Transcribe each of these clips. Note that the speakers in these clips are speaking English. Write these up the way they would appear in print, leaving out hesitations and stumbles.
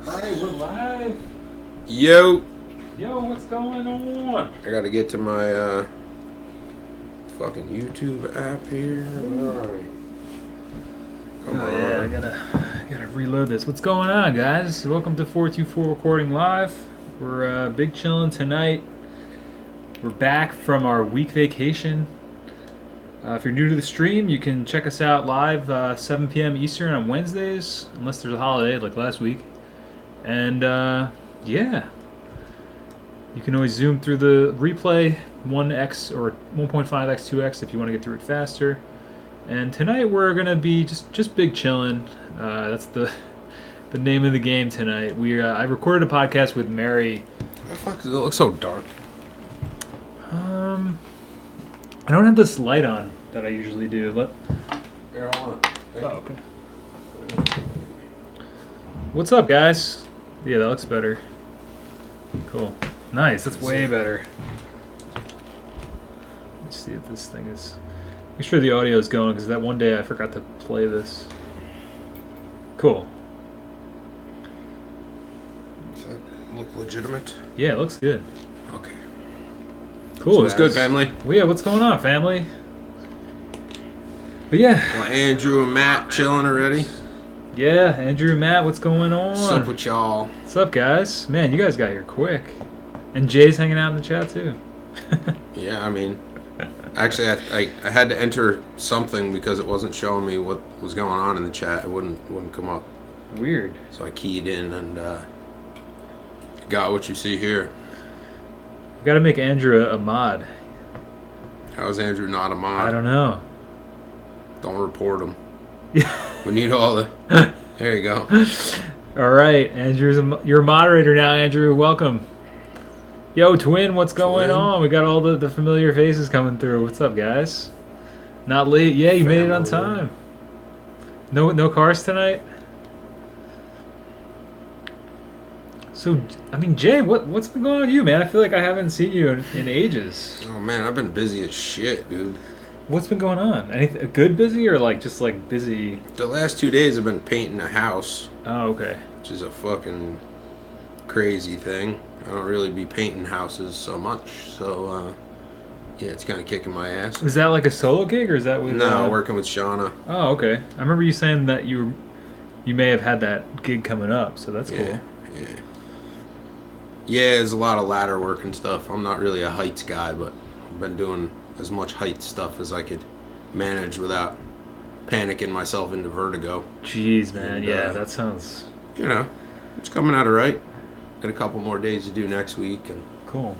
Alright, we're live. Yo, Yo, what's going on? I gotta get to my fucking YouTube app here. Alright, come Oh yeah, I on. gotta reload this. What's going on, guys? Welcome to 424 Recording Live. We're big chilling tonight. We're back from our week vacation. If you're new to the stream, you can check us out live 7 p.m. Eastern on Wednesdays, unless there's a holiday like last week. And yeah, you can always zoom through the replay 1x or 1.5x, 2x if you want to get through it faster. And tonight we're gonna be just big chillin'. That's the name of the game tonight. I recorded a podcast with Mary. The fuck does it look so dark? Um, I don't have this light on that I usually do. Here, hold on. Oh, okay. What's up, guys? Yeah, that looks better. Cool. Nice. That's way better. Let's see if this thing is. Make sure the audio is going because that one day I forgot to play this. Cool. Does that look legitimate? Yeah, it looks good. Okay. Cool. So it's good, guys. family. Well, yeah, what's going on, family? But yeah. Well, Andrew and Matt chilling already. Yeah, Andrew and Matt, what's going on? What's up with y'all? What's up, guys? Man, you guys got here quick. And Jay's hanging out in the chat, too. Yeah, I mean, actually, I had to enter something because it wasn't showing me what was going on in the chat. It wouldn't come up. Weird. So I keyed in and got what you see here. We gotta make Andrew a mod. How is Andrew not a mod? I don't know. Don't report him. We need all the. There you go. All right, you're a moderator now, Andrew. Welcome. Yo, Twin, what's going on? We got all the familiar faces coming through. What's up, guys? Not late. Yeah, you made it on time. No cars tonight? So, I mean, Jay, what's been going on with you, man? I feel like I haven't seen you in ages. Oh man, I've been busy as shit, dude. What's been going on? Anything good busy or like just like busy? The last 2 days I've been painting a house, Oh, okay. which is a fucking crazy thing. I don't really be painting houses so much, so yeah, it's kind of kicking my ass. Is that like a solo gig or is that with? No, working with Shauna. Oh, okay. I remember you saying that you may have had that gig coming up, so that's Yeah, cool. yeah. Yeah, there's a lot of ladder work and stuff. I'm not really a heights guy, but I've been doing as much height stuff as I could manage without panicking myself into vertigo. Jeez, man. And, Yeah, that sounds You know, it's coming out all right. Got a couple more days to do next week, and cool.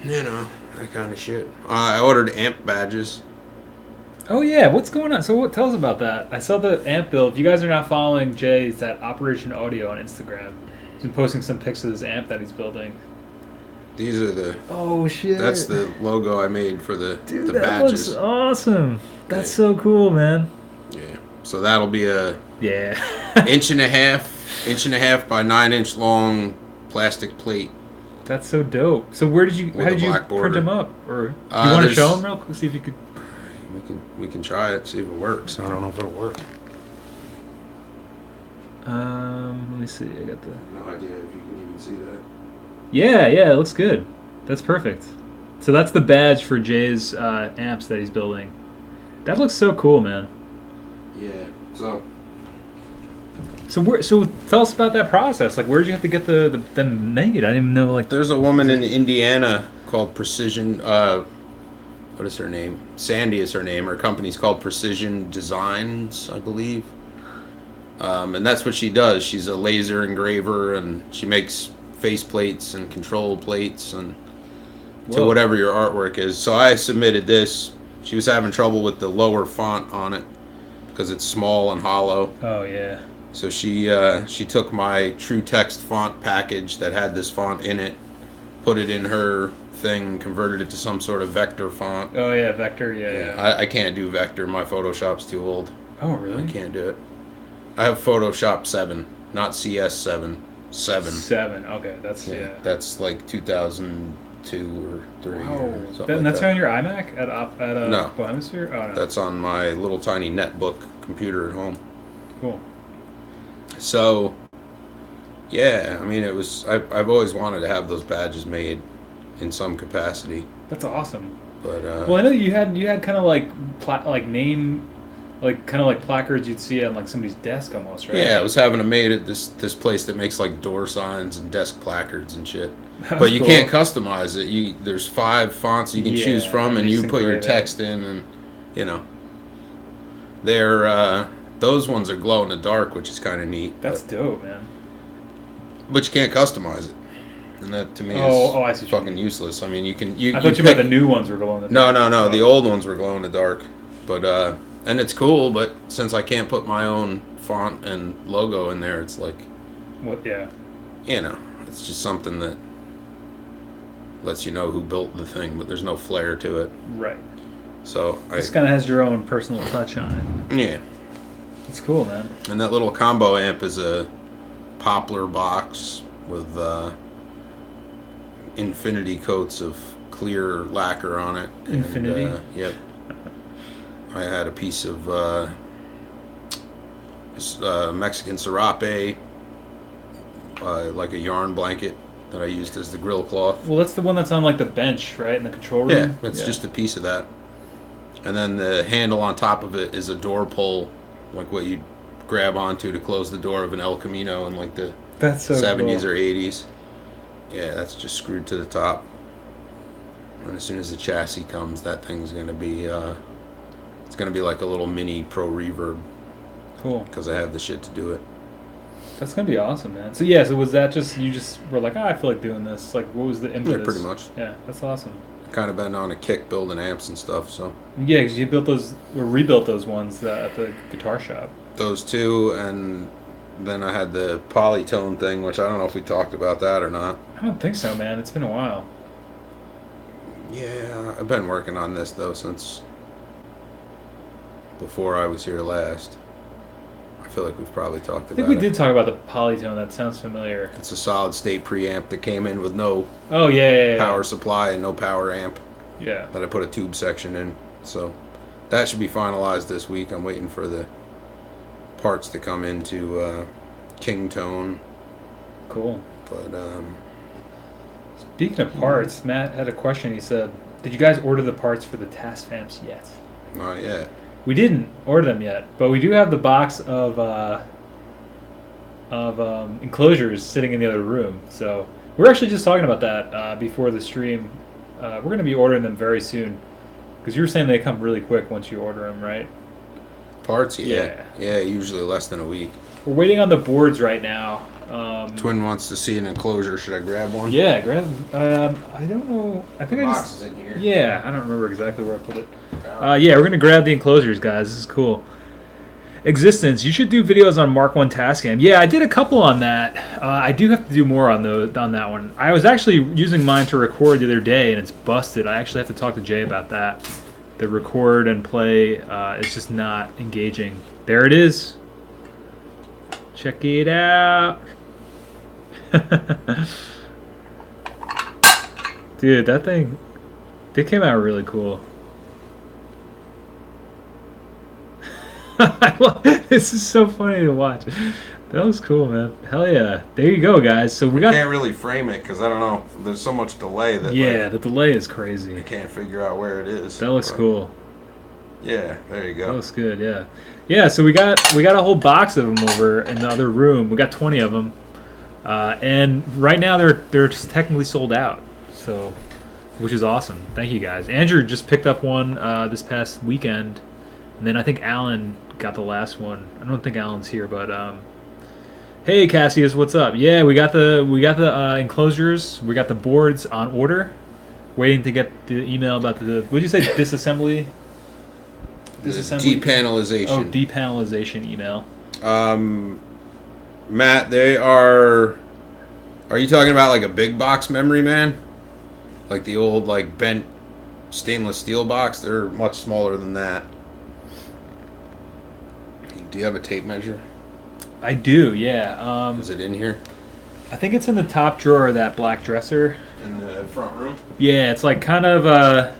you know, that kind of shit. I ordered amp badges. Oh yeah, what's going on? So tell us about that. I saw the amp build. If you guys are not following Jay, it's at Operation Audio on Instagram. He's been posting some pics of this amp that he's building. These are the. Oh shit! That's the logo I made for the Dude, the that badges. looks awesome. That's Yeah. so cool, man. Yeah. So that'll be a Yeah. inch and a half by 9-inch long plastic plate. That's so dope. So where did you? With How a did you black print border. them up? Or you want to There's- show them real quick? See if you could. We can try it, see if it works. I don't know if it'll work. Let me see. I got the. No idea if you can even see that. Yeah, it looks good. That's perfect. So that's the badge for Jay's amps that he's building. That looks so cool, man. Yeah. So So tell us about that process. Like, where did you have to get them made? I didn't even know. Like, there's a woman in Indiana called Precision. What is her name? Sandy is her name. Her company's called Precision Designs, I believe. And that's what she does. She's a laser engraver, and she makes face plates and control plates and to Whoa. whatever your artwork is. So I submitted this. She was having trouble with the lower font on it because it's small and hollow. Oh yeah. So she took my true text font package that had this font in it, put it in her thing, converted it to some sort of vector font. Oh yeah, vector. Yeah. I can't do vector. My Photoshop's too old. Oh really? I can't do it. I have Photoshop 7, not CS7. 7. 7. Okay, that's yeah. That's like 2002 or 3. Oh, Or something that's like on your iMac at No. Hemisphere. Oh no. That's on my little tiny netbook computer at home. Cool. So Yeah, I mean, it was. I've always wanted to have those badges made in some capacity, That's awesome. but Well, I know you had kind of like like name, like kind of like placards you'd see on like somebody's desk almost, right? yeah, I was having them made at this place that makes like door signs and desk placards and shit. That But was you cool. can't customize it. There's 5 fonts you can choose Yeah, from, and and you you just put your engrave it. text in, and you know they're those ones are glow in the dark, which is kind of neat. That's dope, man. But you can't customize it, and that to me Oh, is oh, I see what you fucking mean. useless. I mean, you I you thought you meant the pick. new ones were glow in the No, dark. no, no. The Oh, old ones were glow in the dark, but and it's cool. But since I can't put my own font and logo in there, it's like, what? Yeah, it's just something that lets you know who built the thing, but there's no flair to it. right. So This kind of has your own personal touch on yeah, it. It's cool, man. and that little combo amp is a poplar box with infinity coats of clear lacquer on it. And Infinity. yep, I had a piece of Mexican serape, like a yarn blanket that I used as the grill cloth. Well, that's the one that's on like the bench, right, in the control Yeah, room. it's Yeah. just a piece of that. And then the handle on top of it is a door pull, like what you grab onto to close the door of an El Camino in like the That's so 70s cool. or 80s. Yeah, that's just screwed to the top. And as soon as the chassis comes, that thing's gonna be it's gonna be like a little mini Pro Reverb Cool. because I have the shit to do it. That's gonna be awesome, man. So yeah, so was that just you just were like, I feel like doing this? Like, what was the Yeah, impetus? pretty much. Yeah, that's awesome. Kind of been on a kick building amps and stuff. So Yeah, because you built those or rebuilt those ones at the guitar shop. those two, and then I had the polytone thing, which I don't know if we talked about that or not. I don't think so, man. It's been a while. Yeah, I've been working on this though since before I was here last. I feel like we've probably talked I think we about it. did talk about the polytone. That sounds familiar. It's a solid state preamp that came in with no Oh yeah, yeah, yeah. power supply and no power amp Yeah. that I put a tube section in. So that should be finalized this week. I'm waiting for the parts to come into King Tone. Cool. But Speaking of parts, Matt had a question. He said, "Did you guys order the parts for the Tasfamps yet?" not yet. We didn't order them yet, but we do have the box of enclosures sitting in the other room. So we're actually just talking about that before the stream. We're going to be ordering them very soon because you were saying they come really quick once you order them, right? Parts, Yeah. yeah, usually less than a week. We're waiting on the boards right now. Twin wants to see an enclosure. Should I grab one? Yeah, grab. I don't know. I think The I box just. is in here. Yeah, I don't remember exactly where I put it. Yeah, we're gonna grab the enclosures, guys. This is cool. Existence. You should do videos on Mark One Tascam. Yeah, I did a couple on that. I do have to do more on that one. I was actually using mine to record the other day, and it's busted. I actually have to talk to Jay about that. The record and play is just not engaging. There it is. Check it out. Dude, that thing, they came out really cool. This is so funny to watch. That was cool, man. Hell yeah. There you go, guys. So we got. Can't really frame it because I don't know. There's so much delay that Yeah, the delay is I crazy. can't figure out where it is. That looks But, cool. Yeah, there you That go. looks good, yeah. Yeah, so we got a whole box of them over in the other room. We got 20 of them. And right now they're just technically sold out. So, which is awesome. Thank you guys. Andrew just picked up one this past weekend, and then I think Alan got the last one. I don't think Alan's here, but hey Cassius, what's up? Yeah, we got the enclosures. We got the boards on order. Waiting to get the email about the what did you say disassembly? The Disassembly. depanelization. Oh, depanelization email. Matt, they are. Are you talking about like a big box memory, man? Like the old like bent stainless steel box? They're much smaller than that. Do you have a tape measure? I do, yeah. Is it in here? I think it's in the top drawer of that black dresser. In the front room? Yeah, it's like kind of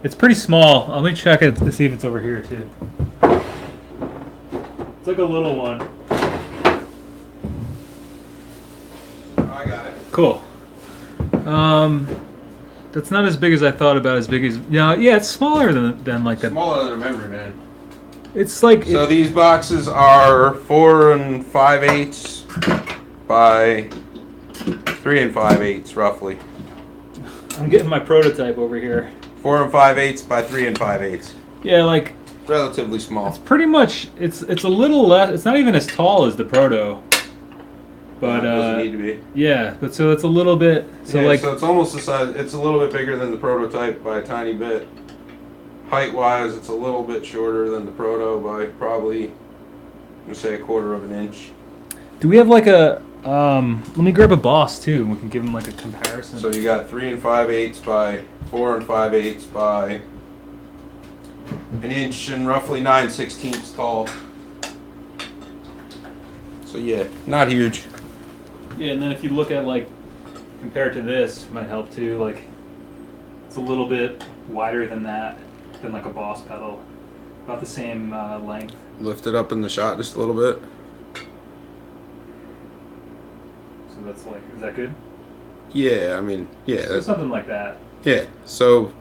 it's pretty small. Let me check it to see if it's over here too. It's like a little one. I got it. Cool. Um, that's not as big as I thought about. As big as yeah, it's smaller than like that. Smaller than a memory man. It's like So these boxes are 4 5/8 by 3 5/8 roughly. I'm getting my prototype over here. 4 5/8 by 3 5/8. Yeah, like Relatively small. it's pretty much it's a little less. It's not even as tall as the proto, but doesn't need to be. yeah, but so it's a little bit. So Yeah, like so it's almost the size. It's a little bit bigger than the prototype by a tiny bit. Height-wise, it's a little bit shorter than the proto by probably, I'm gonna say, 1/4 inch. do we have like a let me grab a boss too, and we can give him like a comparison. So you got 3 5/8 by 4 5/8 by 1 inch and roughly 9/16 tall. So yeah, not huge. Yeah, and then if you look at like compared to this, might help too. Like it's a little bit wider than that, than like a boss pedal, about the same length. Lift it up in the shot just a little bit. So that's like, is that good? Yeah, I mean, yeah, So something like that. yeah. So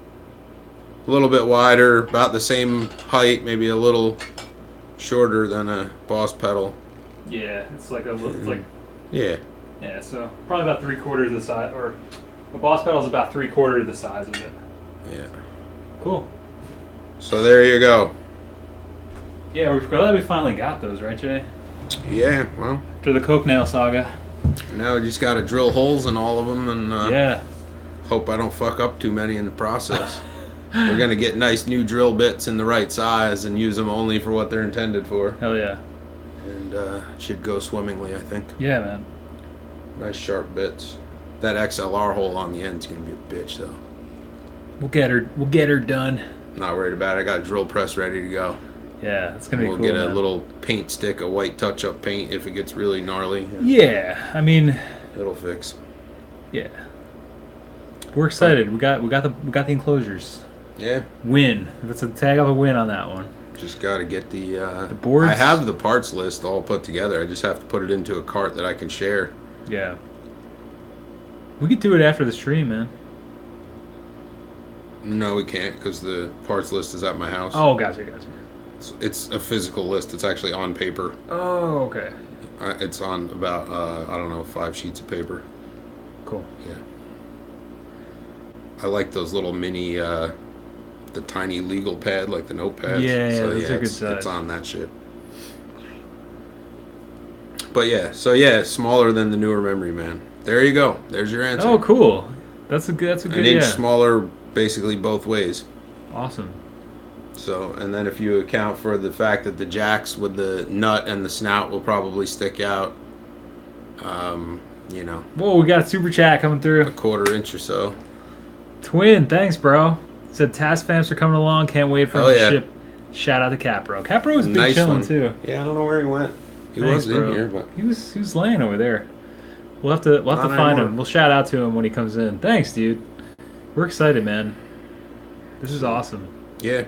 a little bit wider, about the same height, maybe a little shorter than a boss pedal. Yeah, it's like it's like Yeah. yeah. So probably about 3/4 the size, or a boss pedal is about 3/4 the size of it. Yeah. Cool. So there you go. Yeah, we're glad we finally got those, right, Jay? Yeah, well, After the Coke Nail saga. now we just got to drill holes in all of them and Yeah. hope I don't fuck up too many in the process. We're going to get nice new drill bits in the right size and use them only for what they're intended for. Hell yeah. And should go swimmingly, I think. Yeah, man. Nice sharp bits. That XLR hole on the end's going to be a bitch, though. We'll get her done. Not worried about it. I got a drill press ready to go. Yeah, it's gonna be We'll cool. get a man. little paint stick, a white touch-up paint if it gets really gnarly. Yeah, I mean, It'll fix. yeah. We're excited. We got the enclosures. Yeah. Win. Let's tag up a win on that one. Just got to get the boards. I have the parts list all put together. I just have to put it into a cart that I can share. Yeah. We could do it after the stream, man. No, we can't because the parts list is at my house. Oh, gotcha. It's a physical list. It's actually on paper. Oh, okay. It's on about I don't know, 5 sheets of paper. Cool. Yeah. I like those little mini the tiny legal pad, like the notepads. Yeah, so, those are good it's size. on that shit. But yeah, so yeah, smaller than the newer memory man. There you go. There's your answer. Oh, cool. That's a good. An inch Yeah. smaller, basically both ways. Awesome. So, and then if you account for the fact that the jacks with the nut and the snout will probably stick out, you know, Whoa, we got a super chat coming a through. 1/4 inch or so. Twin, thanks, bro. Said task fams are coming along. Can't wait for Oh, them to yeah. ship. Shout out to Capro. Capro was big Nice chilling one. too. Yeah, I don't know where he went. He Thanks, was bro. in here, but he was laying over there. We'll have to Not find anymore. him. We'll shout out to him when he comes in. Thanks, dude. We're excited, man. This is awesome. yeah,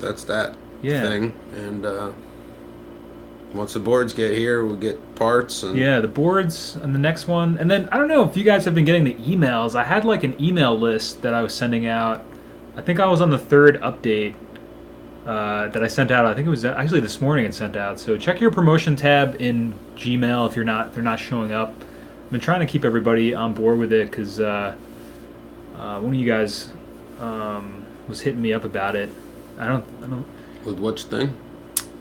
that's that Yeah. thing. And once the boards get here, we'll get parts. And Yeah, the boards and the next one. And then I don't know if you guys have been getting the emails. I had like an email list that I was sending out. I think I was on the 3rd update that I sent out. I think it was actually this morning it sent out. So check your promotion tab in Gmail if they're not showing up. I've been trying to keep everybody on board with it because one of you guys was hitting me up about it. I don't. with which thing?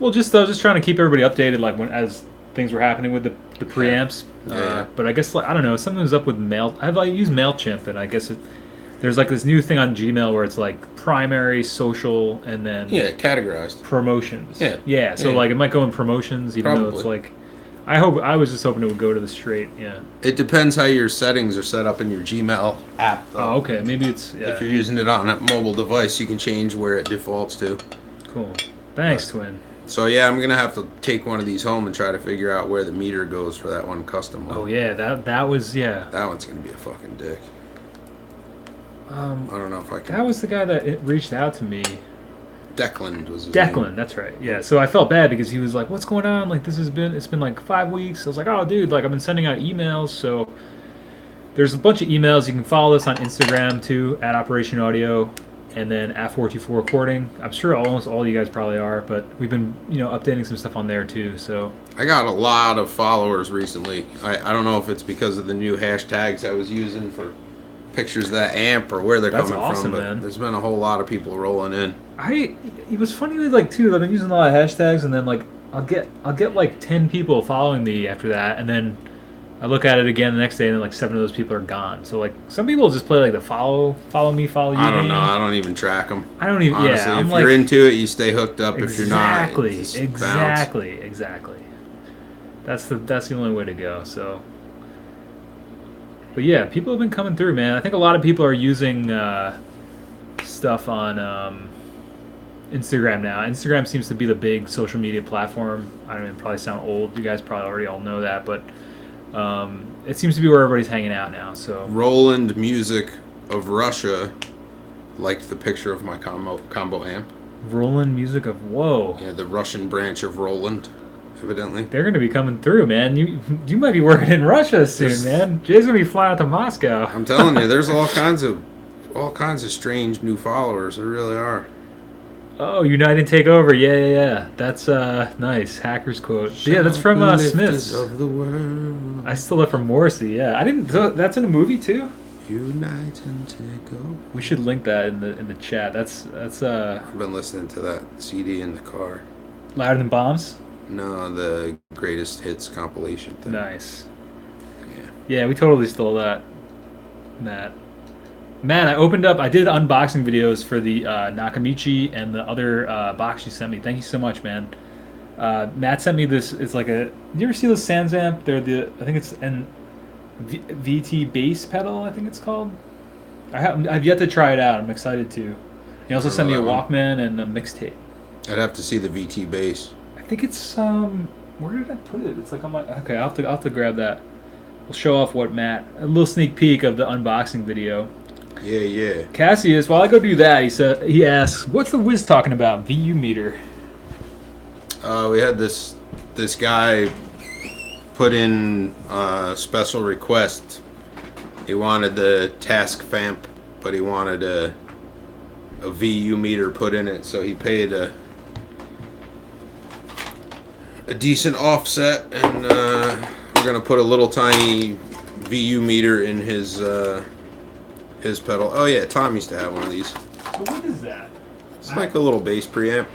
Well, I was just trying to keep everybody updated, like as things were happening with the preamps. Yeah. But I guess I don't know. Something was up with Mail. I use Mailchimp, and I guess there's like this new thing on Gmail where it's like primary, social, and then Yeah, categorized. promotions. Yeah. Yeah. So Yeah. like it might go in promotions, even though it's Probably. like. I was just hoping it would go to the straight. Yeah. It depends how your settings are set up in your Gmail app. Though. Oh, okay. Maybe it's yeah. If you're using it on a mobile device, you can change where it defaults to. Cool. Thanks, Twin. So yeah, I'm gonna have to take one of these home and try to figure out where the meter goes for that one custom one. Oh yeah, that was yeah. That one's gonna be a fucking dick. I don't know if I can. That was the guy that reached out to me. Declan was his name. Declan, that's right. Yeah. So I felt bad because he was like, "What's going on? Like it's been like 5 weeks." I was like, "Oh, dude, like I've been sending out emails." So There's a bunch of emails. You can follow us on Instagram too, at Operation Audio, and then at 424 Recording. I'm sure almost all you guys probably are, but we've been updating some stuff on there too. So I got a lot of followers recently. I don't know if it's because of the new hashtags I was using for pictures of that amp or where they're That's coming awesome, from, but man. there's been a whole lot of people rolling in. It was funny like too. I've been using a lot of hashtags, and then like I'll get like 10 people following me after that, and then I look at it again the next day, and then like 7 of those people are gone. So like some people just play like the follow me, follow you I don't game. know. I don't even track them. I don't even. Honestly, Yeah, I'm if like you're into it, you stay hooked up. If you're not, exactly, just exactly, exactly. That's the only way to go. So, but yeah, people have been coming through, man. I think a lot of people are using stuff on Instagram now. Instagram seems to be the big social media platform. I don't even probably sound old. You guys probably already all know that, but it seems to be where everybody's hanging out now. So Roland Music of Russia liked the picture of my combo amp. Roland Music of Whoa. Yeah, the Russian branch of Roland, evidently. They're going to be coming through, man. You might be working in Russia soon, man. Jay's going to be flying out to Moscow. I'm telling you, there's all kinds of strange new followers. There really are. Oh, Unite and Take Over. Yeah, yeah, yeah. That's nice. Hacker's quote. Yeah, that's from Smiths. Of the world. I stole that from Morrissey. Yeah, I didn't. That's in a movie too. Unite and take over. We should link that in the chat. That's I've been listening to that CD in the car. Louder Than Bombs. No, the greatest hits compilation thing. Nice. Yeah. Yeah, we totally stole that, Matt. Matt, I did unboxing videos for the Nakamichi and the other box you sent me. Thank you so much, man. Matt sent me this. It's like a. You ever see those Sans amp? I think it's an VT bass pedal. I think it's called. I've yet to try it out. I'm excited to. He also sent me a Walkman and a mixtape. I'd have to see the VT bass. I think it's where did I put it? It's like on my. Okay, I'll have to grab that. We'll show off what Matt. A little sneak peek of the unboxing video. Yeah, yeah. Cassius, while I go do that, he asks, "What's the whiz talking about? VU meter." We had this guy put in a special request. He wanted the task famp, but he wanted a VU meter put in it, so he paid a decent offset, and we're gonna put a little tiny VU meter in his pedal. Oh yeah, Tom used to have one of these. So what is that? It's like a little bass preamp.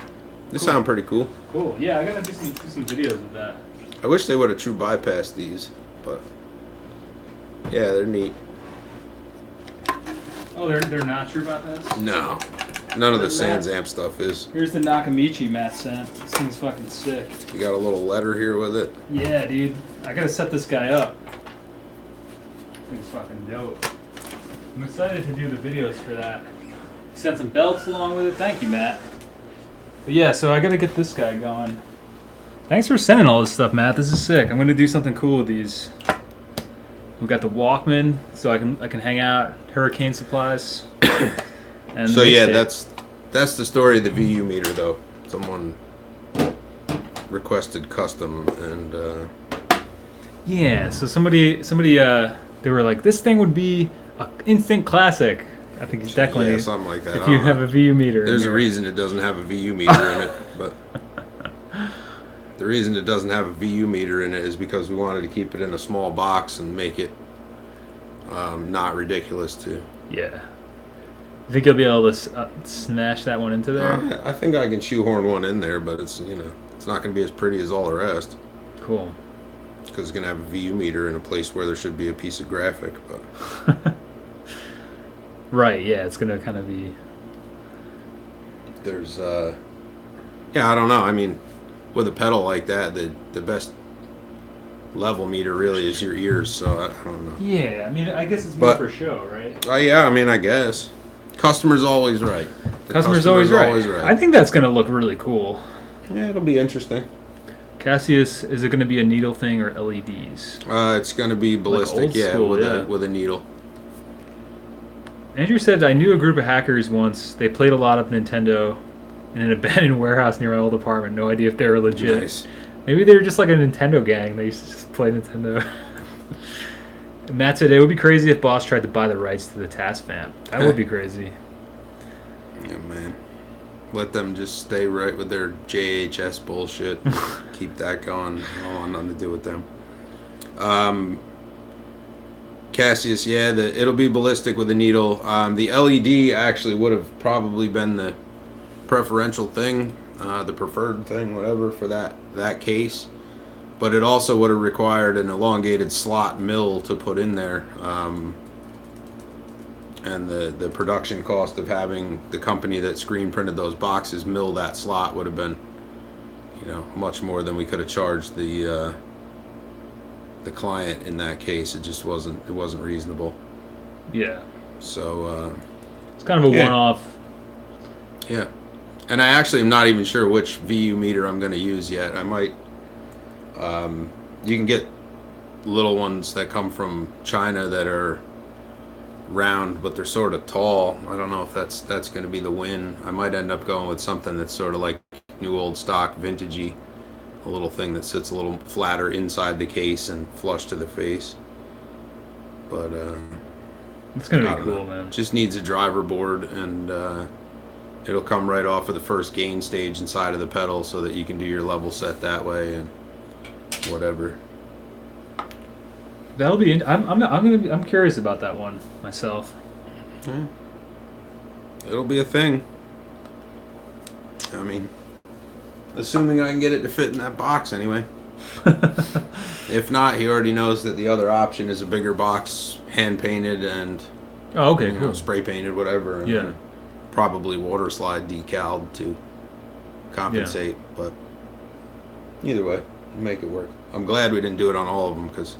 They sound pretty cool. Cool. Yeah, I gotta do some videos of that. I wish they would have true bypassed these, but yeah, they're neat. Oh, they're not true about this? No, none of the Sans amp stuff is. Here's the Nakamichi Matt sent. This thing's fucking sick. You got a little letter here with it. Yeah, dude. I gotta set this guy up. This thing's fucking dope. I'm excited to do the videos for that. Sent some belts along with it. Thank you, Matt. But yeah, so I gotta get this guy going. Thanks for sending all this stuff, Matt. This is sick. I'm gonna do something cool with these. We got the Walkman, so I can hang out. Hurricane supplies. And So yeah, that's the story of the VU meter, though. Someone requested custom, and yeah. So somebody they were like, this thing would be an instant classic. I think it's definitely yeah, something like that. if you have a VU meter. There's a reason it doesn't have a VU meter in it, but the reason it doesn't have a VU meter in it is because we wanted to keep it in a small box and make it not ridiculous too. Yeah. You think you'll be able to snatch that one into there? I think I can shoehorn one in there, but it's it's not going to be as pretty as all the rest. Cool. Because it's going to have a VU meter in a place where there should be a piece of graphic, but Right, yeah, it's gonna kind of be. there's yeah, I don't know. I mean, with a pedal like that, the best level meter really is your ears. So I don't know. Yeah, I mean, I guess it's more But- for show, right? Yeah, I mean, I guess customer's always right. The Customer's always right. I think that's gonna look really cool. Yeah, it'll be interesting. Cassius, is it gonna be a needle thing or LEDs? It's going to be ballistic, old school, yeah. with a needle. Andrew said, I knew a group of hackers once. They played a lot of Nintendo in an abandoned warehouse near my old apartment. No idea if they were legit. Nice. Maybe they were just like a Nintendo gang. They used to just play Nintendo. Matt said it would be crazy if Boss tried to buy the rights to the Task Vamp. That would be Yeah, crazy. man. Let them just stay right with their JHS bullshit. Keep that going. I don't want nothing to do with them. Um, Cassius, yeah, it'll be ballistic with a needle. The LED actually would have probably been the preferential thing, the preferred thing, whatever, for that case. But it also would have required an elongated slot mill to put in there. And the production cost of having the company that screen printed those boxes mill that slot would have been, much more than we could have charged the client in that case. It wasn't reasonable. Yeah. So It's kind of a yeah, one-off. yeah. And I actually am not even sure which VU meter I'm going to use yet. I might. You can get little ones that come from China that are round, but they're sort of tall. I don't know if that's going to be the win. I might end up going with something that's sort of like new old stock, vintagey, a little thing that sits a little flatter inside the case and flush to the face. But It's I gonna be don't know. cool, man. Just needs a driver board, and it'll come right off of the first gain stage inside of the pedal, so that you can do your level set that way and whatever. That'll be. I'm curious about that one myself. Yeah. It'll be a thing. I mean, assuming I can get it to fit in that box anyway. If not, he already knows that the other option is a bigger box, hand painted and Oh, okay, cool. spray painted, whatever, and Yeah, probably water slide decaled to compensate. But either way, make it work. I'm glad we didn't do it on all of them because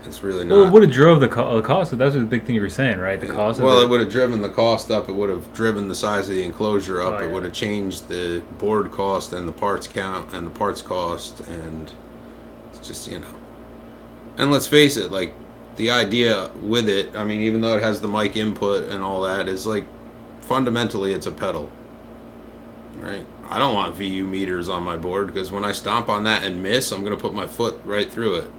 it's really well, it not. would have drove the cost. That's the big thing you were saying, right? The cost of Well, it. it would have driven the cost up. It would have driven the size of the enclosure up. Oh, It yeah. would have changed the board cost and the parts count and the parts cost. And it's just, And let's face it, like, the idea with it, I mean, even though it has the mic input and all that, is like, fundamentally, it's a pedal. Right? I don't want VU meters on my board because when I stomp on that and miss, I'm going to put my foot right through it.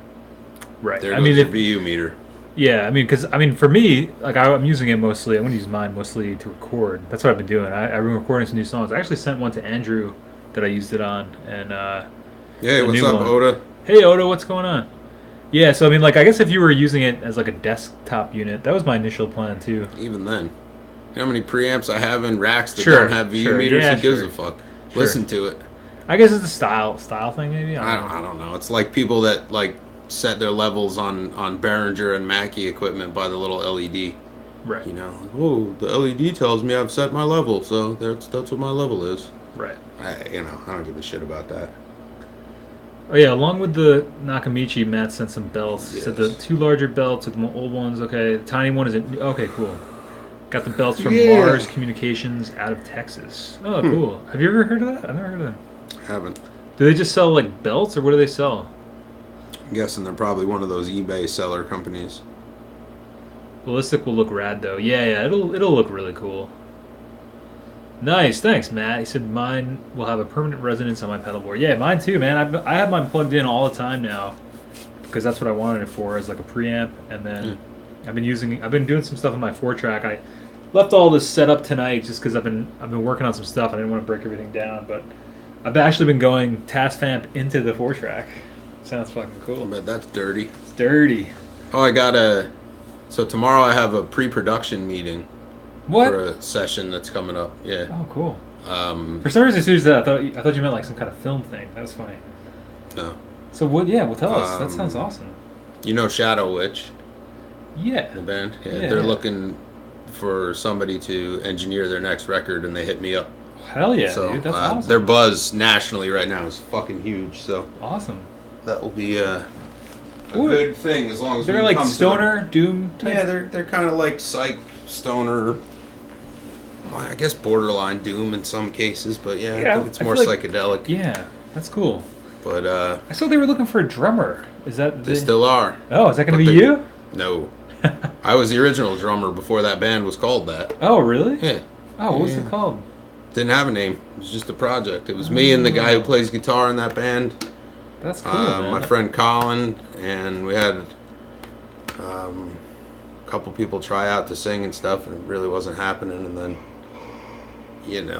Right. There I mean, goes your if VU meter. yeah, I mean, because for me, like I'm using it mostly. I'm gonna use mine mostly to record. That's what I've been doing. I've been recording some new songs. I actually sent one to Andrew that I used it on, and Hey, a what's new up, one. Oda? Hey Oda, what's going on? Yeah, so I mean, like I guess if you were using it as like a desktop unit, that was my initial plan too. Even then. You know how many preamps I have in racks that don't Sure, have VU sure, meters? yeah, Who gives sure, a fuck? sure. Listen to it. I guess it's a style thing, maybe. I don't know. I don't know. It's like people that like set their levels on Behringer and Mackie equipment by the little LED. Right, Oh, the LED tells me I've set my level, so that's what my level is. right. I don't give a shit about that. Oh yeah, along with the Nakamichi, Matt sent some belts. He said the Yes. two larger belts with the old ones. Okay, the tiny one is okay, cool. Got the belts from Yeah. Mars Communications out of Texas. Oh, Hmm. cool. Have you ever heard of that? I've never heard of that. Haven't. Do they just sell like belts, or what do they sell? I'm guessing they're probably one of those eBay seller companies. Ballistic will look rad though. Yeah, yeah, it'll look really cool. Nice, thanks, Matt. He said mine will have a permanent resonance on my pedal board. Yeah, mine too, man. I have mine plugged in all the time now because that's what I wanted it for, as like a preamp. And Hmm. then I've been doing some stuff on my 4-track. I left all this set up tonight just because I've been working on some stuff. I didn't want to break everything down, but I've actually been going task vamp into the 4-track. Sounds fucking cool. But that's dirty. It's dirty. Oh, so tomorrow I have a pre-production meeting What? for a session that's coming up. Yeah. Oh, cool. Um, For some reason, as soon as that, I thought you meant like some kind of film thing. That was funny. no. So what? Yeah, well, tell us. That sounds Um, awesome. You know Shadow Witch, Yeah. the band? Yeah, Yeah, they're yeah. looking for somebody to engineer their next record, and they hit me up. Hell yeah, So dude. That's awesome. their buzz nationally right now is fucking huge. So Awesome. that will be a Ooh. good thing as long as They're we like come to stoner doom type. Yeah, they're kind of like psych stoner. Well, I guess borderline doom in some cases, but yeah, I Yeah, think it's I more feel like- psychedelic. Yeah, that's cool. But I saw they were looking for a drummer. Is that they still are. Oh, is that gonna But be they- you? No, I was the original drummer before that band was called that. Oh, really? Yeah, Oh, what was Yeah. it called? didn't have a name. It was just a project. It was me and the guy who plays guitar in that band. That's cool, man. My friend Colin, and we had A couple people try out to sing and stuff, and it really wasn't happening. And then,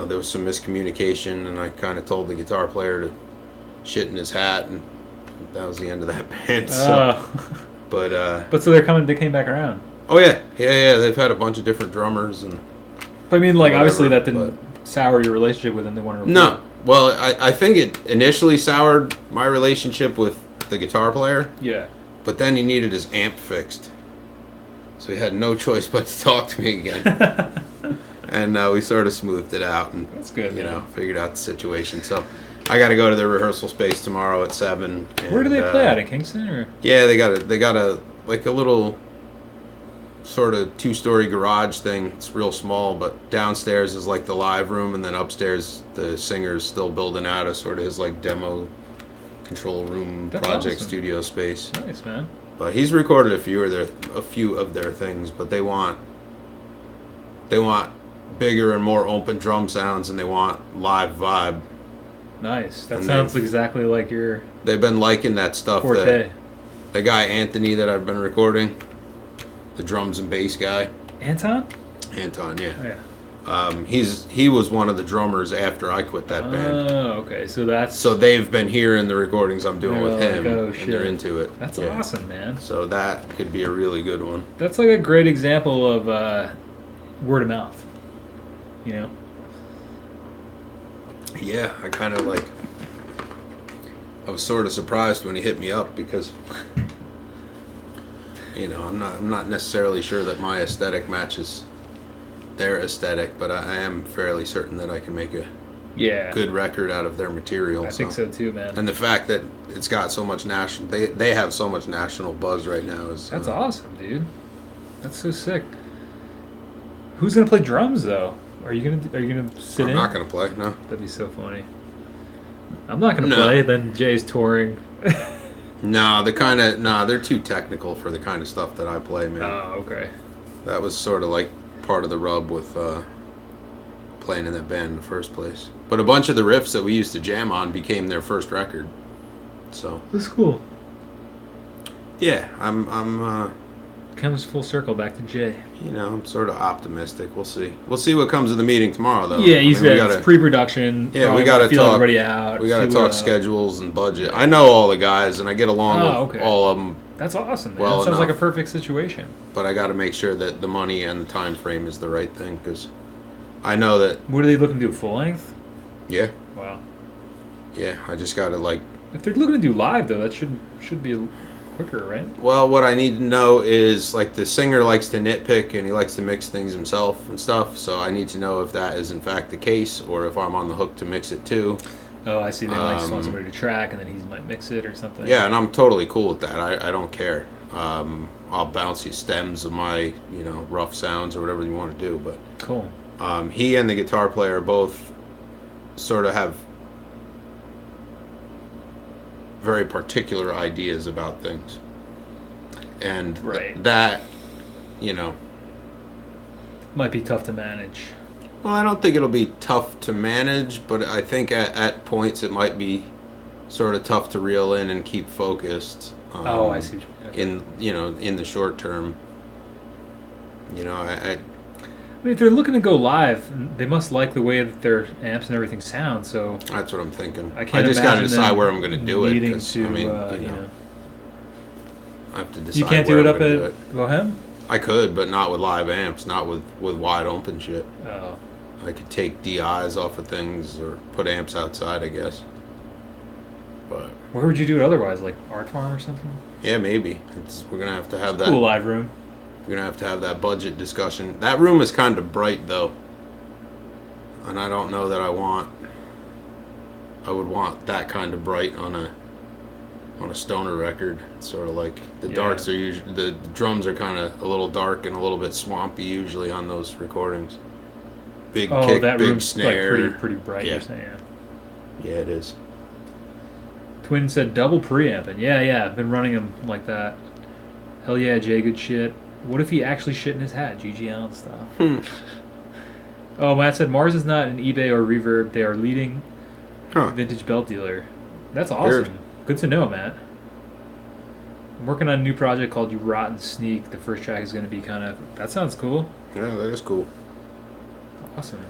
there was some miscommunication, and I kind of told the guitar player to shit in his hat, and that was the end of that band. So, Oh. but But so they're coming. They came back around. oh yeah, yeah, yeah. They've had a bunch of different drummers and But I mean, like, obviously whatever. that But didn't sour your relationship with them. They want to record. no, well, I think it initially soured my relationship with the guitar player, Yeah. but then he needed his amp fixed, so he had no choice but to talk to me again. And we sort of smoothed it out and That's good, man. figured out the situation. So I got to go to the rehearsal space tomorrow at 7. Where do And, they play at? In Kingston or? Yeah, they got a like a little sort of 2-story garage thing. It's real small, but downstairs is like the live room, and then upstairs the singer's still building out a sort of his like demo control room That's project awesome. studio space. Nice, man. But he's recorded a few of their things, but they want bigger and more open drum sounds, and they want live vibe. Nice. That And sounds exactly like your they've been liking that stuff. forte. That the guy Anthony that I've been recording, the drums and bass guy, Anton? Anton, yeah. Oh, yeah. He was one of the drummers after I quit that band. Oh, okay. So that's So they've been hearing the recordings I'm doing They're with like, him, "Oh, and shit." they're into it. that's Yeah. awesome, man. So that could be a really good one. That's like a great example of word of mouth. You know? Yeah, I was sort of surprised when he hit me up because I'm not necessarily sure that my aesthetic matches their aesthetic, but I am fairly certain that I can make a Yeah. good record out of their material. I think so too, man. And the fact that it's got so much national, they have so much national buzz right now is That's awesome, dude. That's so sick. Who's gonna play drums though? Are you gonna sit I'm in? not gonna play. No, That'd be so funny. I'm not gonna No. play. Then Jay's touring. no, they're too technical for the kind of stuff that I play, man. Oh, okay. That was sort of like part of the rub with playing in that band in the first place. But a bunch of the riffs that we used to jam on became their first record. So That's cool. yeah, I'm Comes full circle back to Jay. I'm sort of optimistic. We'll see. We'll see what comes of the meeting tomorrow, though. Yeah, you I mean, we said gotta- it's pre-production. Yeah, we probably gotta feel talk- everybody out. We got to see talk what- schedules and budget. I know all the guys, and I get along Oh, with okay. all of them, That's awesome, man. Well That sounds like a enough. perfect situation. but I got to make sure that the money and the time frame is the right thing because I know that. What are they looking to do? Full length? Yeah, Wow. yeah. I just got to like. If they're looking to do live though, that should be quicker, right? Well, what I need to know is like the singer likes to nitpick and he likes to mix things himself and stuff. So I need to know if that is in fact the case or if I'm on the hook to mix it too. Oh, I see. They might just want Um, somebody to track, and then he might mix it or something. Yeah, and I'm totally cool with that. I don't care. I'll bounce you stems of my rough sounds or whatever you want to do. But Cool. he and the guitar player both sort of have very particular ideas about things, and Right. that you know. Might be tough to manage. Well, I don't think it'll be tough to manage, but I think at points it might be sort of tough to reel in and keep focused. Oh, I see. Okay. In the short term. I mean, if they're looking to go live, they must like the way that their amps and everything sound. So That's what I'm thinking. I can't just got to imagine decide them where I'm going to do it. needing 'Cause, to, I mean, I have to decide. you can't where do it I'm up gonna do at Bohem. I could, but not with live amps, not with wide open shit. Oh, I could take DIs off of things or put amps outside, I guess. But where would you do it otherwise? Like Art Farm or something? yeah, maybe we're gonna have to have that. Cool live room. We're gonna have to have that budget discussion. That room is kind of bright though, and I don't know that I would want that kind of bright on a stoner record. It's sort of like the Yeah. darks are usually the drums are kind of a little dark and a little bit swampy usually on those recordings. Big Oh, kick, that big room's snare. like pretty bright. Yeah. You're saying. Yeah. Yeah, it is. Twin said double preamping. Yeah. I've been running them like that. Hell yeah, Jay, good shit. What if he actually shit in his hat? GG Allen style. Oh, Matt said Mars is not an eBay or Reverb. They are leading Huh. vintage belt dealer. That's awesome. Weird. Good to know, Matt. I'm working on a new project called You Rotten Sneak. The first track is going to be kind of. That sounds cool. Yeah, that is cool. Awesome.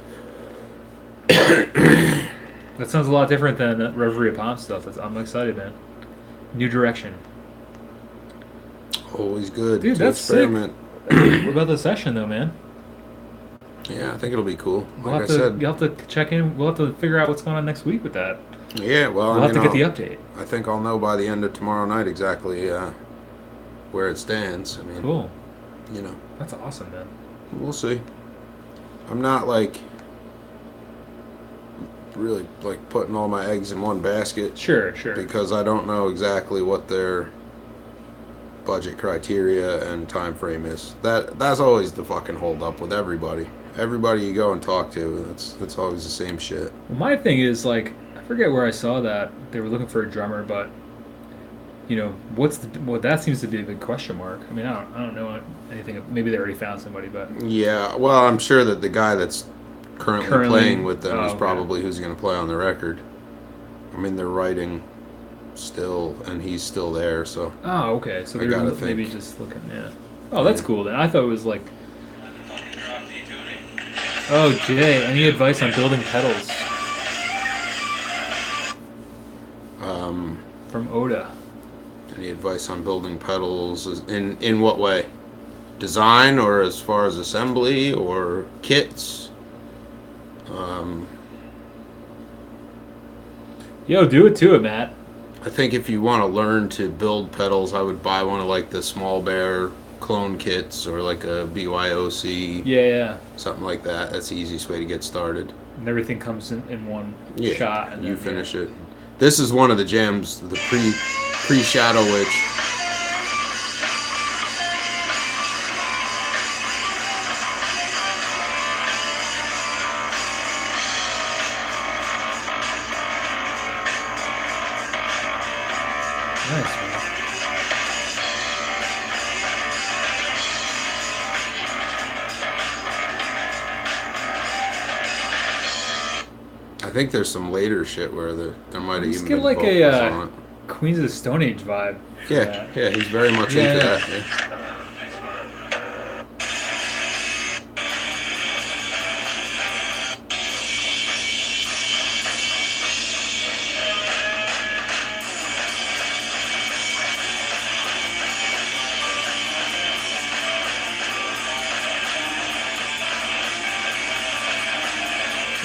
That sounds a lot different than Reverie of Palm stuff. I'm excited, man. New direction. Always good Dude, to that's sick. experiment. What about the session, though, man? Yeah, I think it'll be cool. We'll Like have I to. said, You'll have to check in. We'll have to figure out what's going on next week with that. yeah. Well, We'll I have mean, to get the update. I think I'll know by the end of tomorrow night exactly where it stands. I mean, Cool. you know, That's awesome, man. we'll see. I'm not like really like putting all my eggs in one basket Sure, sure. because I don't know exactly what their budget criteria and time frame is. That's always the fucking hold up with everybody. Everybody you go and talk to, it's always the same shit. Well, my thing is like I forget where I saw that they were looking for a drummer, but well, that seems to be a big question mark. I mean, I don't know anything. Maybe they already found somebody, but Yeah, well, I'm sure that the guy that's currently playing with them is okay. probably who's going to play on the record. I mean, they're writing still, and he's still there, so Oh, okay. So I they're gotta maybe think. just looking. Yeah. Oh, that's Yeah. cool. Then I thought it was like, oh, Jay, any advice on building pedals Um, from Oda? any advice on building pedals? In what way? Design, or as far as assembly, or kits? Um, Yo, do it to it, Matt. I think if you want to learn to build pedals, I would buy one of like the Small Bear clone kits or like a BYOC, Yeah, yeah. something like that. That's the easiest way to get started. And everything comes in one Yeah, shot, and you then finish it. This is one of the gems, the pre Shadow Witch. Nice, man. I think there's some later shit where there might have Just even get been like vocals a on it. Queens of the Stone Age vibe. For Yeah, that. yeah, he's very much Yeah, into yeah. that. Yeah.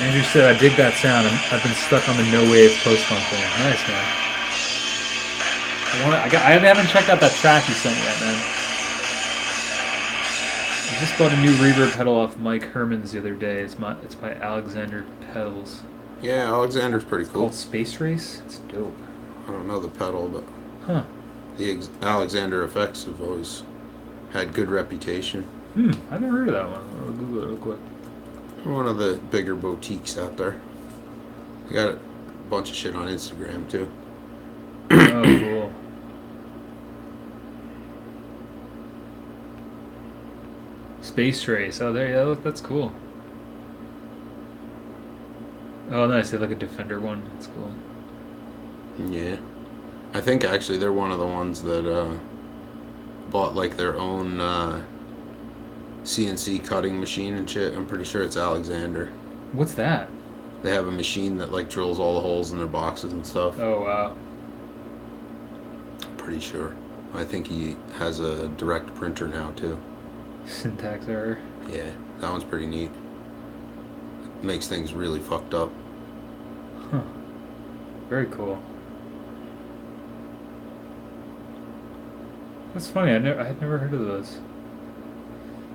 Andrew said, "I dig that sound. I've been stuck on the no wave post punk thing. Nice, man. I haven't checked out that track you sent yet, man. I just bought a new reverb pedal off Mike Herman's the other day. It's by Alexander Pedals. Yeah, Alexander's pretty It's cool. called Space Race. It's dope. I don't know the pedal, but Huh. the Alexander effects have always had good reputation. I've never heard of that one. I'll Google it real quick. One of the bigger boutiques out there. They got a bunch of shit on Instagram too. Oh, cool. Space Race. Oh, there. Yeah, that's cool. Oh, nice. They have like a Defender one. That's cool. Yeah, I think actually they're one of the ones that bought like their own CNC cutting machine and shit. I'm pretty sure it's Alexander. What's that? They have a machine that like drills all the holes in their boxes and stuff. Oh, wow. Pretty sure. I think he has a direct printer now too. Syntax error. Yeah, that one's pretty neat. Makes things really fucked up. Huh. Very cool. That's funny. I had never heard of those.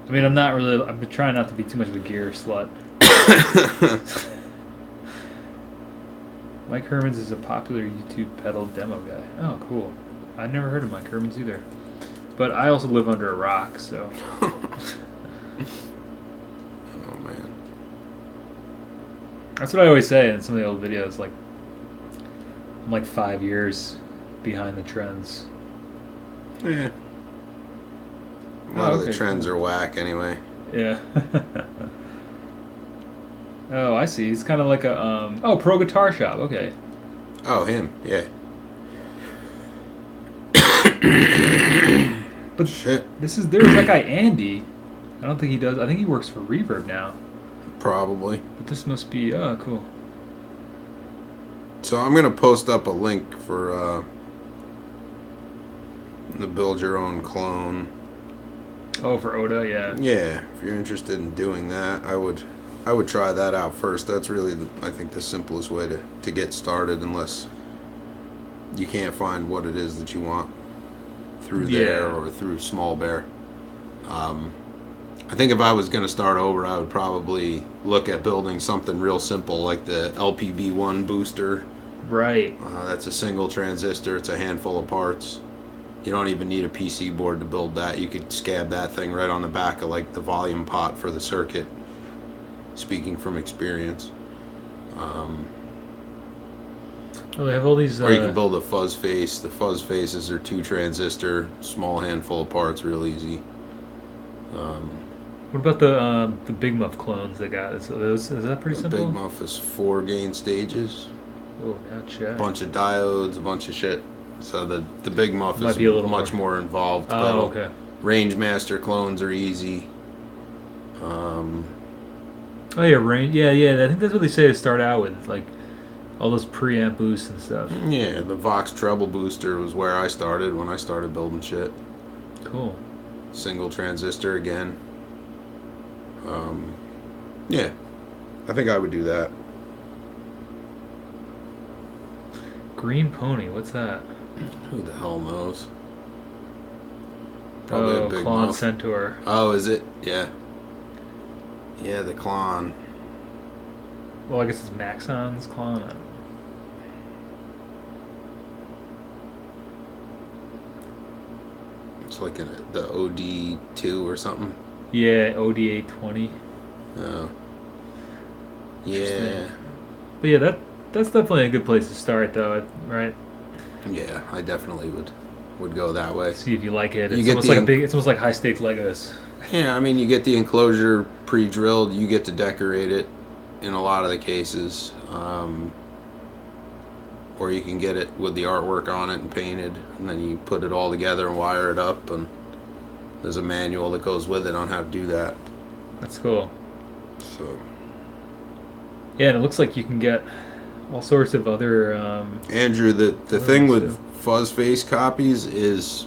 I mean, I'm not really. I've been trying not to be too much of a gear slut. Mike Hermans is a popular YouTube pedal demo guy. Oh, cool. I never heard of Mike Hermans either. But I also live under a rock, so. Oh man. That's what I always say in some of the old videos. Like, I'm like 5 years behind the trends. Yeah. A lot of the okay, trends cool. are whack anyway. Yeah. Oh, I see. He's kind of like a oh, Pro Guitar Shop. Okay. Oh, him. Yeah. But Shit, there's that guy Andy. I don't think he does. I think he works for Reverb now. probably. But this must be cool. So I'm gonna post up a link for the build your own clone. Oh, for Oda, yeah. Yeah, if you're interested in doing that, I would try that out first. That's really I think the simplest way to get started, unless you can't find what it is that you want through there Yeah. or through Small Bear. Um, I think if I was going to start over, I would probably look at building something real simple like the LPB1 booster. Right. That's a single transistor. It's a handful of parts. You don't even need a PC board to build that. You could scab that thing right on the back of like the volume pot for the circuit. Speaking from experience. Um, Oh, they have all these. or you can build a fuzz face. The fuzz faces are 2 transistor, small handful of parts, real easy. Um, What about the Big Muff clones they got? Is that pretty a Big simple? Muff is 4 gain stages, Oh, now a check. bunch of diodes, a bunch of shit. So the Big Muff Might is be a little much more. more involved. Oh, But okay. Range Master clones are easy. Um, Oh yeah, range. Yeah, yeah. I think that's what they say to start out with, like all those preamp boosts and stuff. yeah, the Vox Treble Booster was where I started when I started building shit. Cool. Single transistor again. Um, yeah, I think I would do that. Green Pony. What's that? Who the hell knows? Probably a Oh, Big Klon Muff. Centaur. Oh, is it? Yeah. Yeah, the Klon. Well, I guess it's Maxon's clone. It's like the OD2 or something. Yeah, OD820. Oh. Interesting. Yeah. But yeah, that's definitely a good place to start, though, right? Yeah, I definitely would go that way. See if you like it. You It's get almost the like a big. It's almost like high stakes Legos. yeah, I mean you get the enclosure pre-drilled, you get to decorate it in a lot of the cases. Or you can get it with the artwork on it and painted, and then you put it all together and wire it up, and there's a manual that goes with it on how to do that. That's cool. So Yeah, and it looks like you can get all sorts of other. Andrew, the Other thing ones with too. fuzz face copies is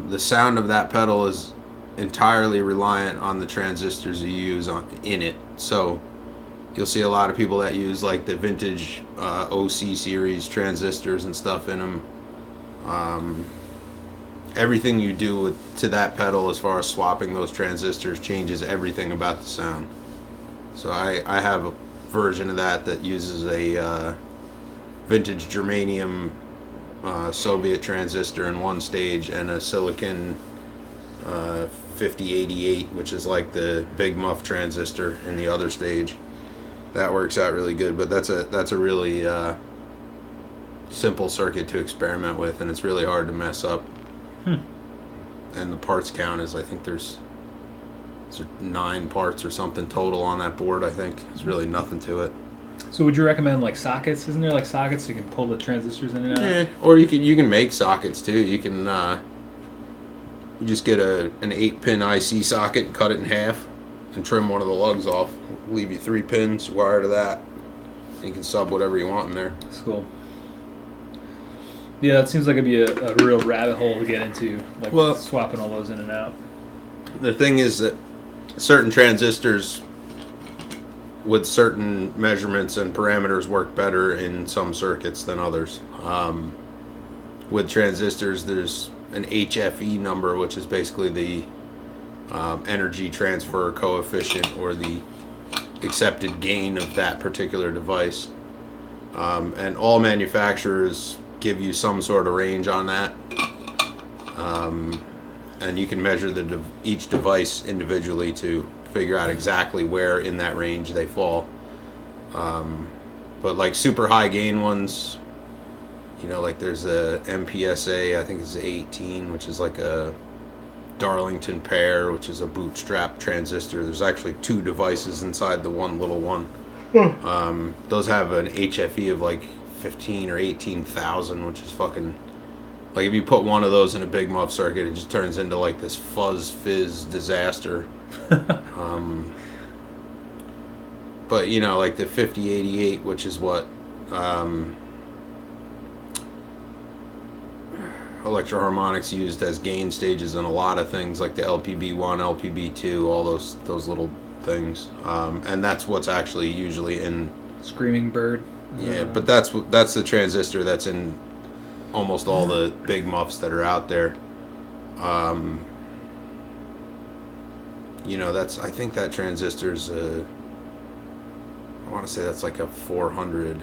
the sound of that pedal is entirely reliant on the transistors you use in it. So you'll see a lot of people that use like the vintage OC series transistors and stuff in them. Everything you do to that pedal as far as swapping those transistors changes everything about the sound. So I have a version of that uses a vintage germanium Soviet transistor in one stage and a silicon 5088, which is like the Big Muff transistor in the other stage. That works out really good, but that's a really simple circuit to experiment with, and it's really hard to mess up. Hmm. And the parts count is, I think there's 9 parts or something total on that board. I think it's really nothing to it. So would you recommend like sockets? Isn't there like sockets so you can pull the transistors in and out? Yeah, or you can make sockets too. You can you just get an 8-pin IC socket, cut it in half, and trim one of the lugs off. Leave you 3 pins, wire to that. You can sub whatever you want in there. That's cool. Yeah, that seems like it'd be a real rabbit hole to get into, like Well, swapping all those in and out. the thing is that certain transistors with certain measurements and parameters work better in some circuits than others. With transistors, there's an HFE number, which is basically the energy transfer coefficient or the accepted gain of that particular device. And all manufacturers give you some sort of range on that. And you can measure each device individually to figure out exactly where in that range they fall. But like super high gain ones, like there's a MPSA, I think it's 18, which is like a Darlington pair, which is a bootstrap transistor. There's actually 2 devices inside the one little one. Those have an HFE of like 15 or 18,000, which is fucking Like if you put one of those in a big muff circuit, it just turns into like this fuzz fizz disaster. Um, but you know, like the 5088, which is what um, Electro-Harmonix used as gain stages in a lot of things, like the LPB1, LPB2, all those little things, and that's what's actually usually in. Screaming Bird. Yeah, but that's the transistor that's in almost all the big muffs that are out there. Um, you know, that's I think that transistor's I want to say that's like a 400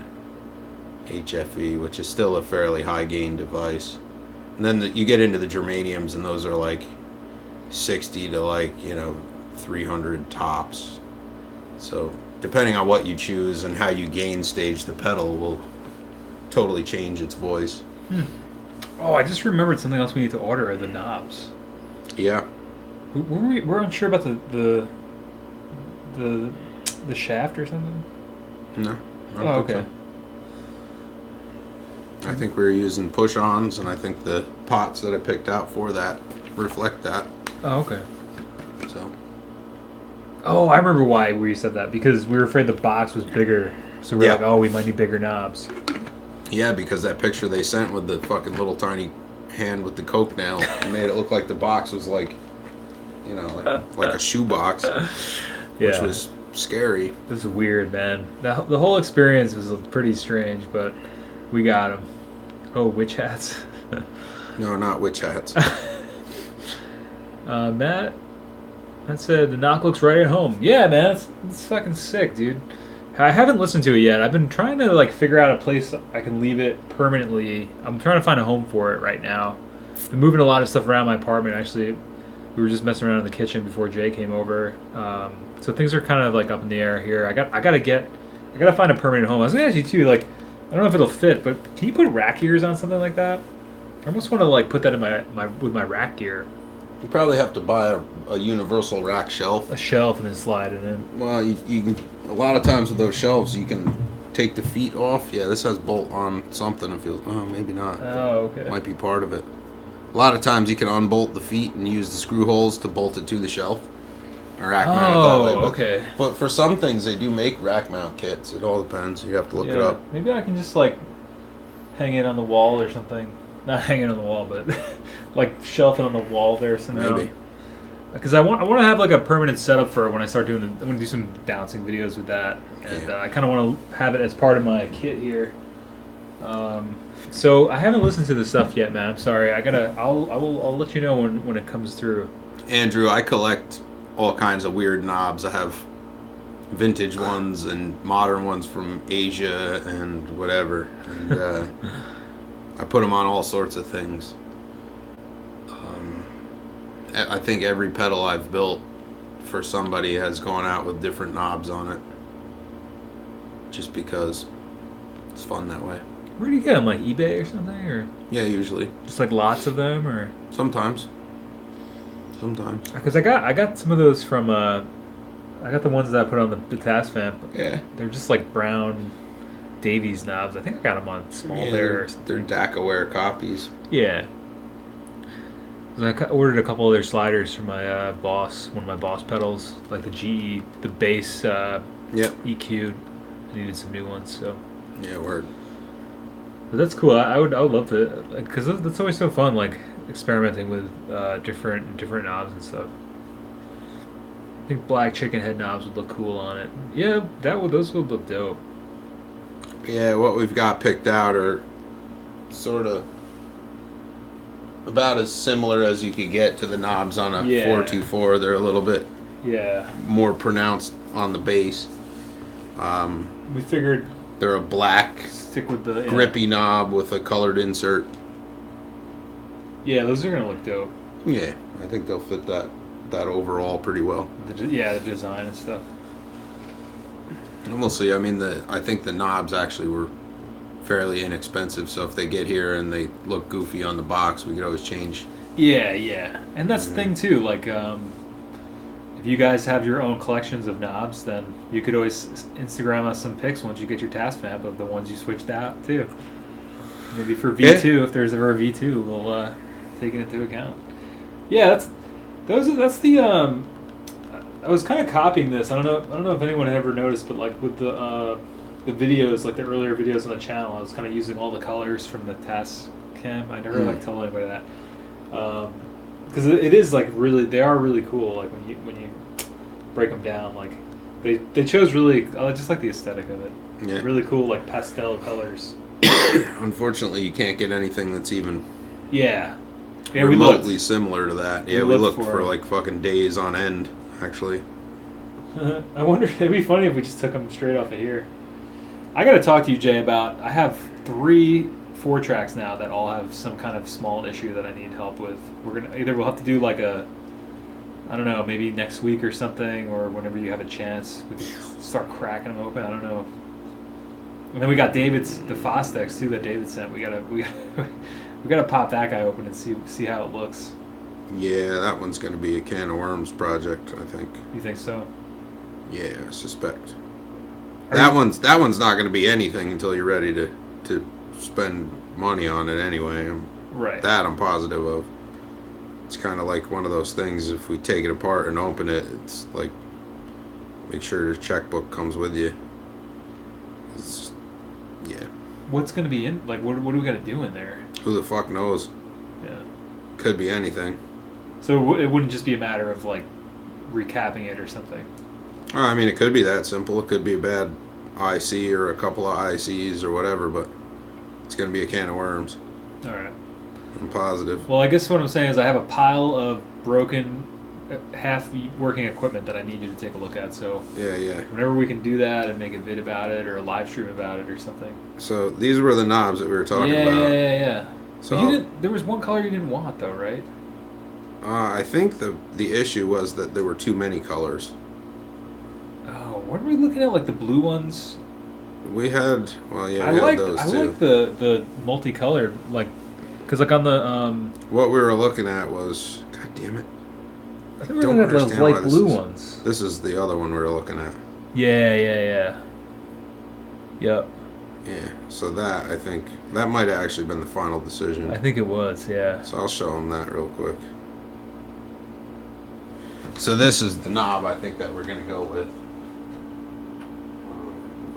HFE, which is still a fairly high gain device. And then you get into the germaniums, and those are like 60 to like 300 tops. So depending on what you choose and how you gain stage the pedal will totally change its voice. Hmm. Oh, I just remembered something else we need to order are the knobs. Yeah. We're unsure about the the shaft or something. No. I Oh, don't think okay. so. I think we were using push-ons, and I think the pots that I picked out for that reflect that. Oh, okay. So. Oh, I remember why we said that because we were afraid the box was bigger. So we are Yeah. like, oh, we might need bigger knobs. Yeah, because that picture they sent with the fucking little tiny hand with the coke nail made it look like the box was like, like a shoebox, which Yeah. was scary. This is weird, man. The whole experience was pretty strange, but we got them. Oh, witch hats. No, not witch hats. Matt said the knock looks right at home. Yeah, man, it's fucking sick, dude. I haven't listened to it yet. I've been trying to like figure out a place I can leave it permanently. I'm trying to find a home for it right now. Been moving a lot of stuff around my apartment. Actually, we were just messing around in the kitchen before Jay came over. So things are kind of like up in the air here. I gotta find a permanent home. I was gonna ask you too. Like, I don't know if it'll fit, but can you put rack gears on something like that? I almost want to like put that in my with my rack gear, You probably have to buy a universal rack shelf. a shelf, and then slide it in. Well, you can. A lot of times with those shelves, you can take the feet off. Yeah, this has bolt on something. It feels. Oh, maybe not. Oh, okay. Might be part of it. A lot of times you can unbolt the feet and use the screw holes to bolt it to the shelf. Or rack mount it that way. Oh, But, okay. but for some things, they do make rack mount kits. It all depends. You have to look it Yeah, up. maybe I can just like hang it on the wall or something. Not hang it on the wall, but like shelf it on the wall there somehow. Maybe. Because I want to have like a permanent setup for it when I start doing. I'm gonna do some bouncing videos with that, and Yeah. I kind of want to have it as part of my kit here. So I haven't listened to the stuff yet, man. I'm sorry. I'll let you know when it comes through. Andrew, I collect all kinds of weird knobs. I have vintage ones and modern ones from Asia and whatever. And I put them on all sorts of things. I think every pedal I've built for somebody has gone out with different knobs on it. Just because it's fun that way. Where do you get them? Like eBay or something, or Yeah, usually. just like lots of them, or? Sometimes. Sometimes. Because I got some of those from I got the ones that I put on the task vamp. Yeah. They're just like brown Davies knobs. I think I got them on Small Yeah, Bear. they're DACaware copies. Yeah. 'Cause ordered a couple of their sliders for my Boss, one of my Boss pedals, like the GE, the bass Yep. EQ. I needed some new ones, so. Yeah, word. But that's cool. I would love to, because that's always so fun, like experimenting with different knobs and stuff. I think black chicken head knobs would look cool on it. Yeah, those would look dope. Yeah, what we've got picked out are sort of about as similar as you could get to the knobs on a Yeah. 424. They're a little bit Yeah, more pronounced on the bass. we figured They're a black stick with the grippy knob with a colored insert. Yeah, those are gonna look dope. Yeah, I think they'll fit that overall pretty well. The design and stuff. And we'll see. I mean, I think the knobs actually were fairly inexpensive, so if they get here and they look goofy on the box, we could always change. Yeah, yeah, and that's the thing too. Like, if you guys have your own collections of knobs, then you could always Instagram us some pics once you get your task map of the ones you switched out too. Maybe for Yeah. V2, if there's ever a V2, we'll take it into account. Yeah, that's the I was kind of copying this. I don't know if anyone had ever noticed, but like with the videos, like the earlier videos on the channel, I was kind of using all the colors from the task cam. I never like Mm. told anybody that. Because it is like really, they are really cool. Like when you break them down, like they chose really. I just like the aesthetic of it. Yeah. Really cool, like pastel colors. Unfortunately, you can't get anything that's even Yeah, yeah. We remotely looked. similar to that. We Yeah, we looked looked for for them. like fucking days on end, actually. I wonder. It'd be funny if we just took them straight off of here. I got to talk to you, Jay, about. I have three 4 tracks now that all have some kind of small issue that I need help with. We'll have to do like a, I don't know, maybe next week or something, or whenever you have a chance, we can start cracking them open. I don't know. And then we got the Fostex too that David sent. We gotta pop that guy open and see how it looks. Yeah, that one's going to be a can of worms project, I think. You think so? Yeah, I suspect. Are you That one's not going to be anything until you're ready to spend money on it anyway. right? That I'm positive of. It's kind of like one of those things. If we take it apart and open it, it's like make sure the checkbook comes with you. It's, yeah. What's gonna be in? Like, what do we gotta do in there? Who the fuck knows? Yeah. Could be anything. So it wouldn't just be a matter of like recapping it or something. I mean, it could be that simple. It could be a bad IC or a couple of ICs or whatever, but it's going to be a can of worms. All right. I'm positive. Well, I guess what I'm saying is I have a pile of broken, half working equipment that I need you to take a look at. So Yeah, yeah. whenever we can do that and make a vid about it or a live stream about it or something. So these were the knobs that we were talking Yeah, about. yeah. But you So didn't. There was one color you didn't want though, right? I think the issue was that there were too many colors. Oh, what are we looking at? Like the blue ones? We had, well, yeah, we had those I too. like the multicolored like, cause like on the What we were looking at was, God damn it, I I think we're don't looking at those understand why light blue ones. this is the other one we were looking at. Yeah. Yep. Yeah, so that, I think, that might have actually been the final decision. I think it was. Yeah. So I'll show them that real quick. So this is the knob I think that we're gonna go with.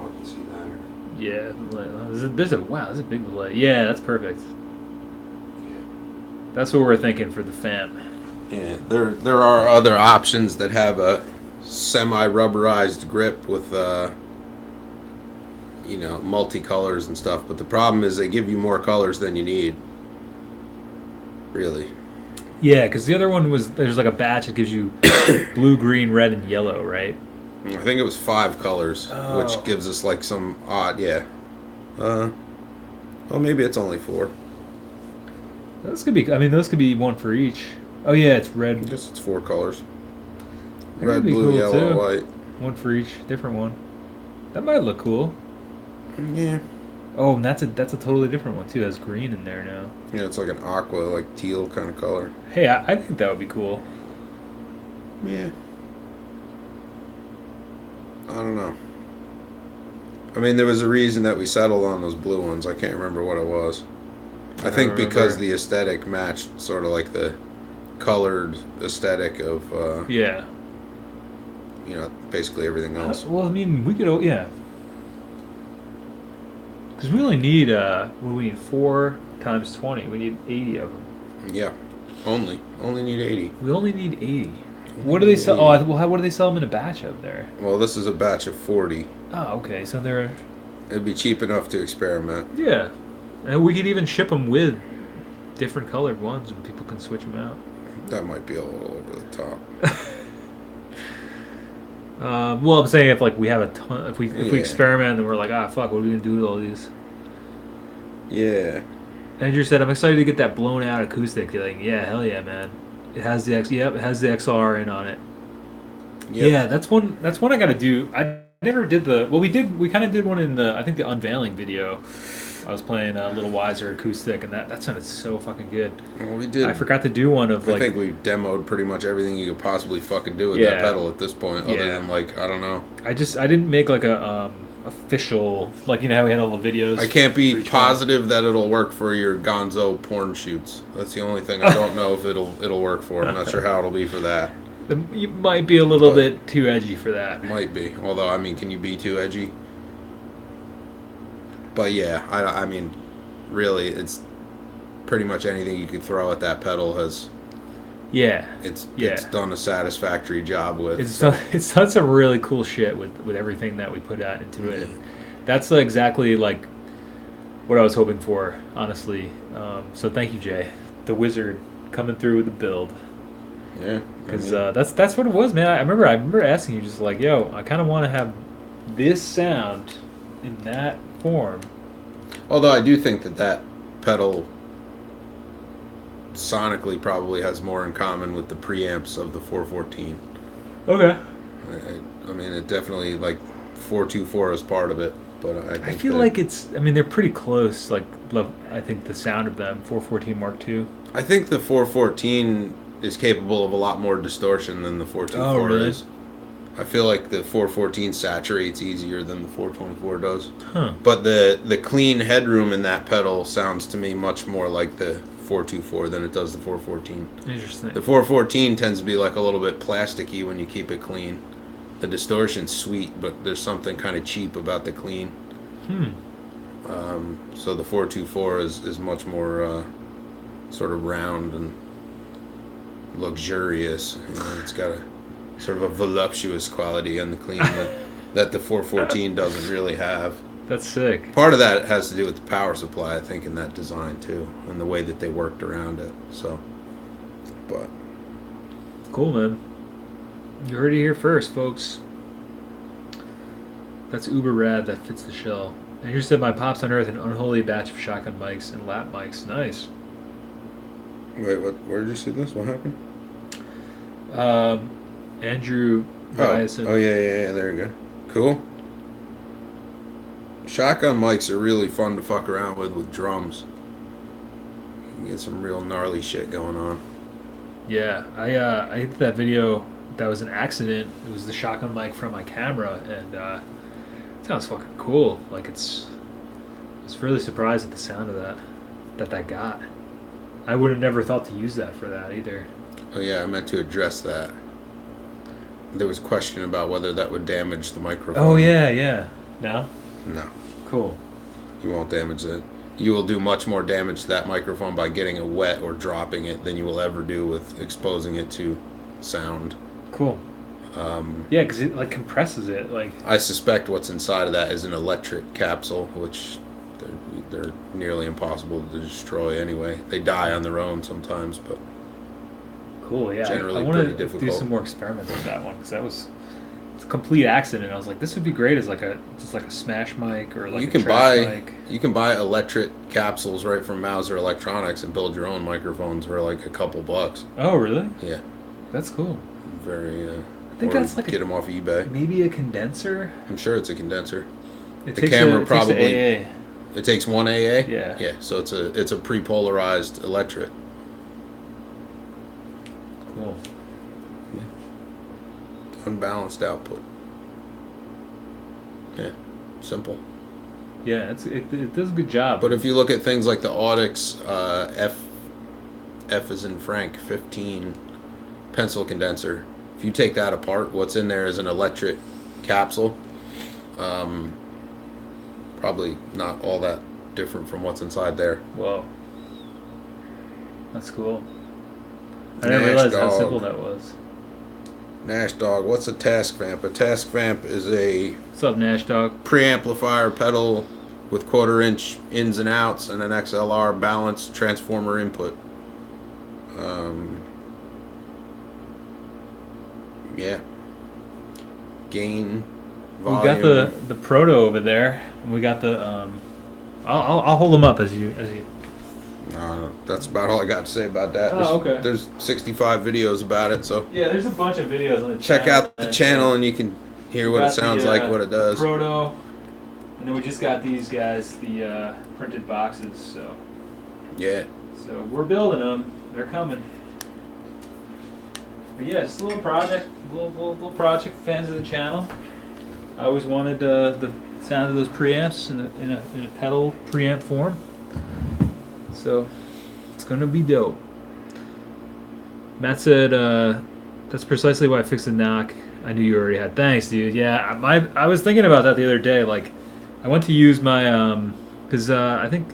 I can see that. Yeah. There's a wow. There's a big delay. Yeah, that's perfect. That's what we're thinking for the fam. Yeah, there are other options that have a semi-rubberized grip with multicolors and stuff. But the problem is they give you more colors than you need. Really. Yeah, because the other one was there's like a batch that gives you blue, green, red, and yellow, right? I think it was 5 colors, which Oh, gives us like some odd, yeah. Uh, well, maybe it's only 4. those could be. I mean, those could be one for each. Oh yeah, it's I red. guess it's 4 colors. That could Red, be blue, cool yellow, too. white. One for each, different one. That might look cool. Yeah. Oh, and that's a totally different one too. That's green in there now. Yeah, it's like an aqua, like teal kind of color. Hey, I think that would be cool. Yeah. I don't know. I mean, there was a reason that we settled on those blue ones. I can't remember what it was. I I don't think because remember. the aesthetic matched sort of like the colored aesthetic of, Yeah. basically everything else. Well, I mean, we could. Yeah. Because we only need what do we need 4 times 20. We need 80 of them. Yeah. Only need 80. We only need 80. Only What do they need sell? 80. Well, what do they sell them in a batch of there? Well, this is a batch of 40. Oh, okay. So they're It'd be cheap enough to experiment. yeah, and we could even ship them with different colored ones, and people can switch them out. That might be a little over the top. Well, I'm saying if like we have a ton, if we Yeah. experiment and we're like, ah, fuck, what are we gonna do with all these? Yeah. Andrew said, I'm excited to get that blown out acoustic. You're like, yeah, hell yeah, man. It has the Yep, it has the XLR in on it. Yep. Yeah, that's one. That's one I got to do. I never did the. Well, we did. We kind of did one in the. I think the unveiling video. I was playing a Little Wiser acoustic, and that sounded so fucking good. Well, we I did. forgot to do one of I like. think we demoed pretty much everything you could possibly fucking do with that Yeah, pedal at this point, other yeah. than like I don't know. I didn't make like a official, like you know how we had all the videos. I can't be for each one. positive that it'll work for your Gonzo porn shoots. That's the only thing I don't know if it'll work for. I'm not sure how it'll be for that. You might be a little But bit too edgy for that. might be. Although I mean, can you be too edgy? But yeah, I mean, really, it's pretty much anything you could throw at that pedal has Yeah, it's yeah. done a satisfactory job with. It's So done, it's done some really cool shit with everything that we put out into it. And that's exactly like what I was hoping for, honestly. So thank you, Jay, the wizard, coming through with the build. yeah, I Because mean, that's what it was, man. I remember asking you just like, yo, I kind of want to have this sound in that form. although I do think that pedal sonically probably has more in common with the preamps of the 414. Okay. I mean, it definitely like 424 is part of it, but I I think feel that like it's. I mean, they're pretty close. Like, I think the sound of them, 414 Mark II. I think the 414 is capable of a lot more distortion than the Oh, 424 really? is. I feel like the 414 saturates easier than the 424 does. Huh. But the clean headroom in that pedal sounds to me much more like the 424 than it does the 414. Interesting. The 414 tends to be like a little bit plasticky when you keep it clean. The distortion's sweet, but there's something kind of cheap about the clean. Hmm. So the 424 is much more sort of round and luxurious. You know, it's got a sort of a voluptuous quality on the clean that the 414 doesn't really have. That's sick. Part of that has to do with the power supply, I think, in that design too, and the way that they worked around it. So, but Cool, man. You heard it here first, folks. That's uber rad. That fits the shell. And here said my pops unearthed an unholy batch of shotgun mics and lap mics. Nice. wait, what? Where did you see this? What happened? Um, Andrew Ryerson. Oh yeah. There you go. Cool. Shotgun mics are really fun to fuck around with drums. You can get some real gnarly shit going on. Yeah, I hit that video. That was an accident. It was the shotgun mic from my camera, and it sounds fucking cool. Like I was really surprised at the sound of that got. I would have never thought to use that for that either. Oh yeah, I meant to address that. There was a question about whether that would damage the microphone. Oh yeah, yeah. No, No, cool. you won't damage it. You will do much more damage to that microphone by getting it wet or dropping it than you will ever do with exposing it to sound. Cool. Um, Yeah, because it like compresses it. Like, I suspect what's inside of that is an electric capsule, which they're nearly impossible to destroy anyway. They die on their own sometimes, but cool. Yeah, generally I want pretty to do difficult. some more experiments with that one because it's a complete accident. I was like, this would be great as like a smash mic or like you a can trash buy mic. you can buy electric capsules right from Mauser Electronics and build your own microphones for like a couple bucks. Oh, really? Yeah, That's cool. very. I think Or that's like get them off eBay. maybe a condenser. I'm sure it's a condenser. It The takes camera it probably takes the AA. it takes one AA. Yeah. Yeah, so it's a pre-polarized electric. Cool. Unbalanced output. Yeah, simple. Yeah, it does a good job. But if you look at things like the Audix F is in Frank 15 pencil condenser, if you take that apart, what's in there is an electric capsule. Probably not all that different from what's inside there. Whoa, that's cool. I didn't Nash realize how dog. simple that was. Nash Dog, what's a task vamp? A task vamp is a What's up, Nash Dog? preamplifier pedal with quarter-inch ins and outs and an XLR balanced transformer input. Yeah. Gain, volume. We got the proto over there, and we got the I'll hold them up as you. That's about all I got to say about that. Oh, okay. There's 65 videos about it, so Yeah, there's a bunch of videos on the check channel. out the channel and you can hear what it sounds like, what it does. Proto, and then we just got these guys, the printed boxes. Yeah. So we're building them. They're coming. But yeah, just a little project, little project. Fans of the channel. I always wanted to sound of those preamps in a pedal preamp form. So it's gonna be dope. Matt said that's precisely why I fixed the knock. I knew you already had. Thanks, dude. Yeah, I was thinking about that the other day. Like, I went to use my because I think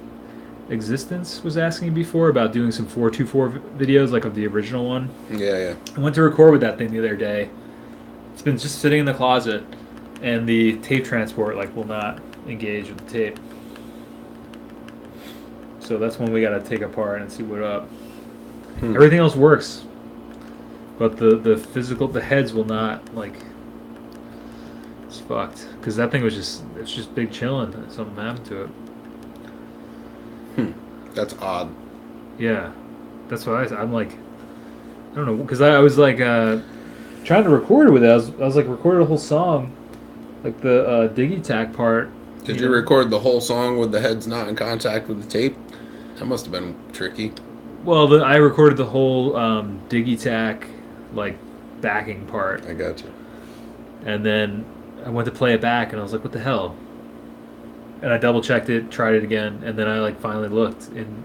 Existence was asking me before about doing some 424 videos, like of the original one. Yeah, yeah. I went to record with that thing the other day. It's been just sitting in the closet, and the tape transport like will not engage with the tape. So that's when we got to take apart and see what up. Everything else works, but the physical the heads will not like. It's fucked because that thing was it's just big chilling. Something happened to it. That's odd. Yeah, that's why I'm like, I don't know, because I was like trying to record it with it. I was like recording a whole song, like the Digitakt part. Did you record the whole song with the heads not in contact with the tape? That must have been tricky. Well, I recorded the whole Digitakt like backing part, I got you. and then I went to play it back, and I was like, what the hell? And I double checked it, tried it again, and then I like finally looked and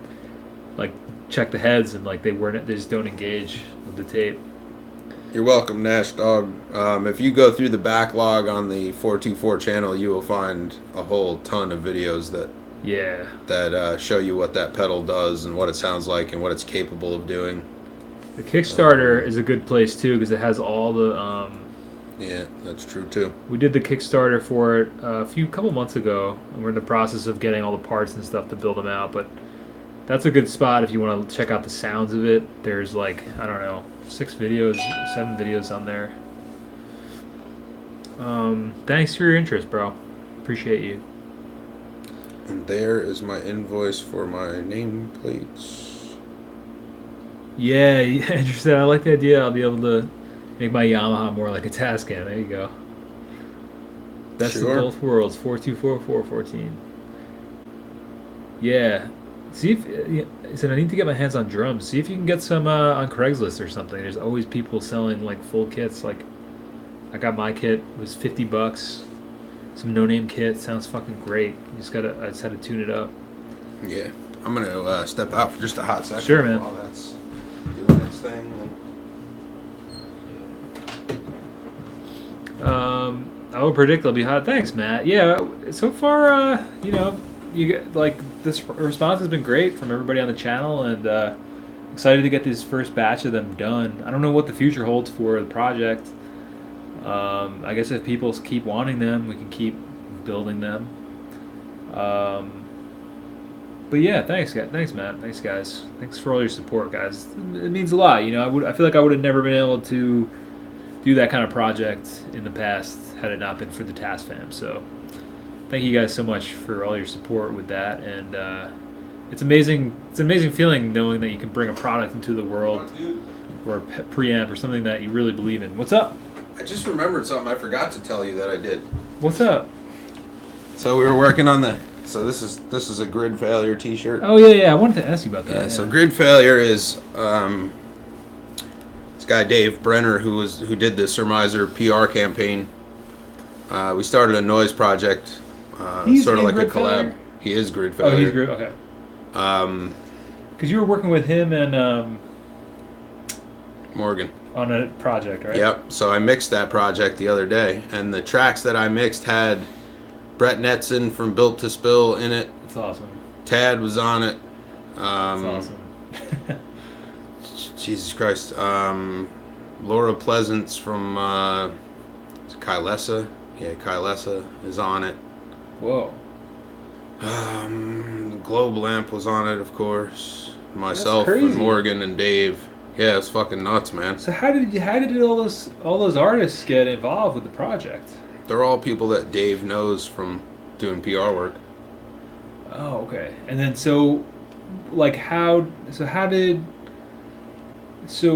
like checked the heads, and like they just don't engage with the tape. You're welcome, Nash Dog. If you go through the backlog on the 424 channel, you will find a whole ton of videos that show you what that pedal does and what it sounds like and what it's capable of doing. The Kickstarter is a good place too because it has all the. Yeah, that's true too. We did the Kickstarter for it couple months ago, and we're in the process of getting all the parts and stuff to build them out. But that's a good spot if you want to check out the sounds of it. There's like, I don't know, 7 videos on there. Thanks for your interest, bro. Appreciate you. And there is my invoice for my nameplates. Yeah, interesting. I like the idea. I'll be able to make my Yamaha more like a Tascam. There you go. Best of both worlds. 424, 414. Yeah. See if he said I need to get my hands on drums. See if you can get some on Craigslist or something. There's always people selling like full kits. Like I got my kit. It was $50. Some no-name kit. Sounds fucking great. I just had to tune it up. Yeah. I'm gonna step out for just a hot second. Sure, man. While that's doing its thing. I will predict it'll be hot. Thanks, Matt. Yeah, so far, you get like this response has been great from everybody on the channel, and excited to get this first batch of them done. I don't know what the future holds for the project. I guess if people keep wanting them, we can keep building them. But yeah, thanks, guys. Thanks, Matt. Thanks, guys. Thanks for all your support, guys. It means a lot. I feel like I would have never been able to do that kind of project in the past had it not been for the Task Fam. So thank you guys so much for all your support with that, and it's amazing. It's an amazing feeling knowing that you can bring a product into the world or a preamp or something that you really believe in. What's up? I just remembered something I forgot to tell you that I did. What's up? So we were working on so this is a Grid Failure T-shirt. Oh yeah. I wanted to ask you about that. Yeah. So Grid Failure is this guy Dave Brenner who did the Surmiser PR campaign. We started a noise project, sort of like a collab. Failure? He is Grid Failure. Oh, he's Grid. Okay. Because you were working with him and Morgan on a project, right? Yep. So I mixed that project the other day, and the tracks that I mixed had Brett Netson from Built to Spill in it. That's awesome. Tad was on it. That's awesome. Jesus Christ. Laura Pleasance from Kylesa. Yeah, Kylesa is on it. Whoa. Globe Lamp was on it, of course. Myself and Morgan and Dave. Yeah, it's fucking nuts, man. So how did all those artists get involved with the project? They're all people that Dave knows from doing PR work. Oh, okay. And then so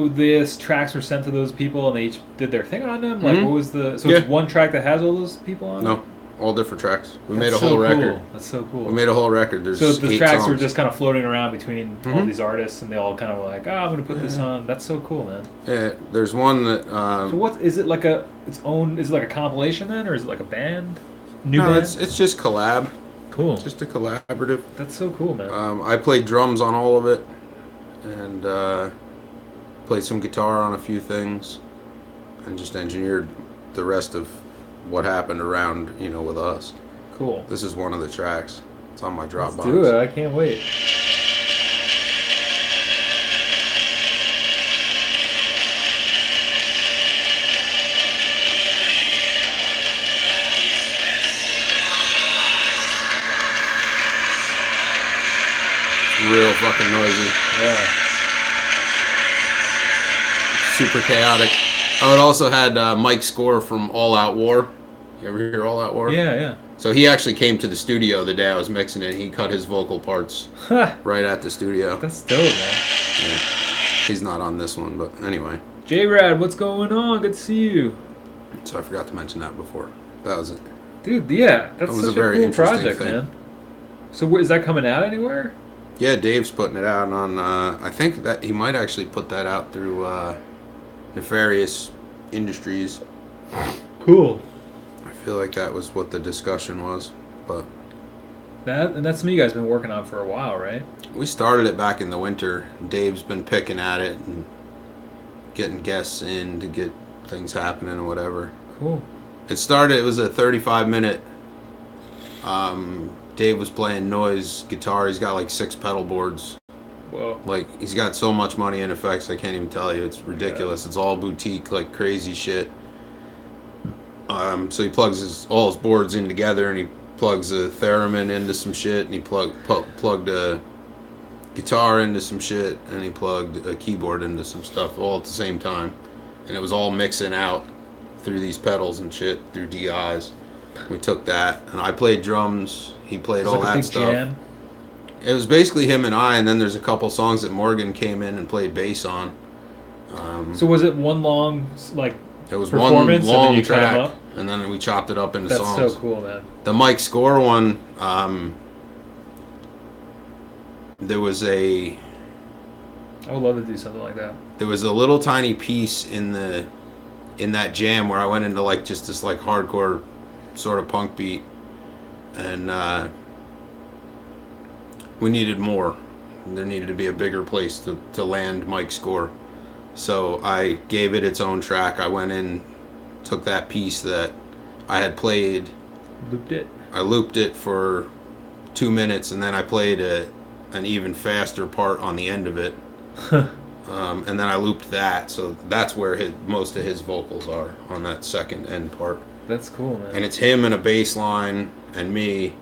these tracks were sent to those people and they each did their thing on them? Like what was it's one track that has all those people on it? No. All different tracks. We made a whole record. That's so cool. We made a whole record. There's so the tracks songs. were just kind of floating around between all these artists, and they all kind of were like, "Oh, I'm going to put this on." That's so cool, man. Yeah, there's one that. So what is it like? Is it like a compilation then, or is it like a band? New No, band? it's just collab. It's Cool. just a collaborative. That's so cool, man. I played drums on all of it, and played some guitar on a few things, and just engineered the rest of what happened around, with us. Cool. This is one of the tracks. It's on my Let's do it. Dropbox. I can't wait. Real fucking noisy. Yeah. Super chaotic. Oh, it also had Mike Score from All Out War. You ever hear All Out War? Yeah, yeah. So he actually came to the studio the day I was mixing it. He cut his vocal parts Ha! right at the studio. That's dope, man. Yeah. He's not on this one, but anyway. J-Rad, what's going on? Good to see you. So I forgot to mention that before. That was it. Dude, yeah. That's That was such a very cool interesting project, thing. man. So is that coming out anywhere? Yeah, Dave's putting it out on. I think that he might actually put that out through Nefarious Industries. Cool. I feel like that was what the discussion was, but That's something you guys been working on for a while, right? we started it back in the winter. Dave's been picking at it and getting guests in to get things happening and whatever. Cool. It started. It was a 35-minute. Dave was playing noise guitar. He's got like 6 pedal boards. Whoa. Like he's got so much money in effects, I can't even tell you. It's ridiculous. It's all boutique, like crazy shit. So he plugs all his boards in together, and he plugs a theremin into some shit, and he plugged a guitar into some shit, and he plugged a keyboard into some stuff all at the same time, and it was all mixing out through these pedals and shit through DIs. We took that, and I played drums. He played It's all like a that big stuff. jam. It was basically him and I, and then there's a couple songs that Morgan came in and played bass on. So was it one long like It was one performance and then long you cut 'em track, up? and then we chopped it up into That's songs. so cool, man. The Mike Score one, there was a I would love to do something like that. little tiny piece in that jam where I went into like just this like hardcore sort of punk beat, and we needed more. There needed to be a bigger place to land Mike's Score. So I gave it its own track. I went in, took that piece that I had played, Looped it. I looped it for 2 minutes, and then I played an even faster part on the end of it. And then I looped that, so that's where most of his vocals are, on that second end part. That's cool, man. And it's him and a bass line and me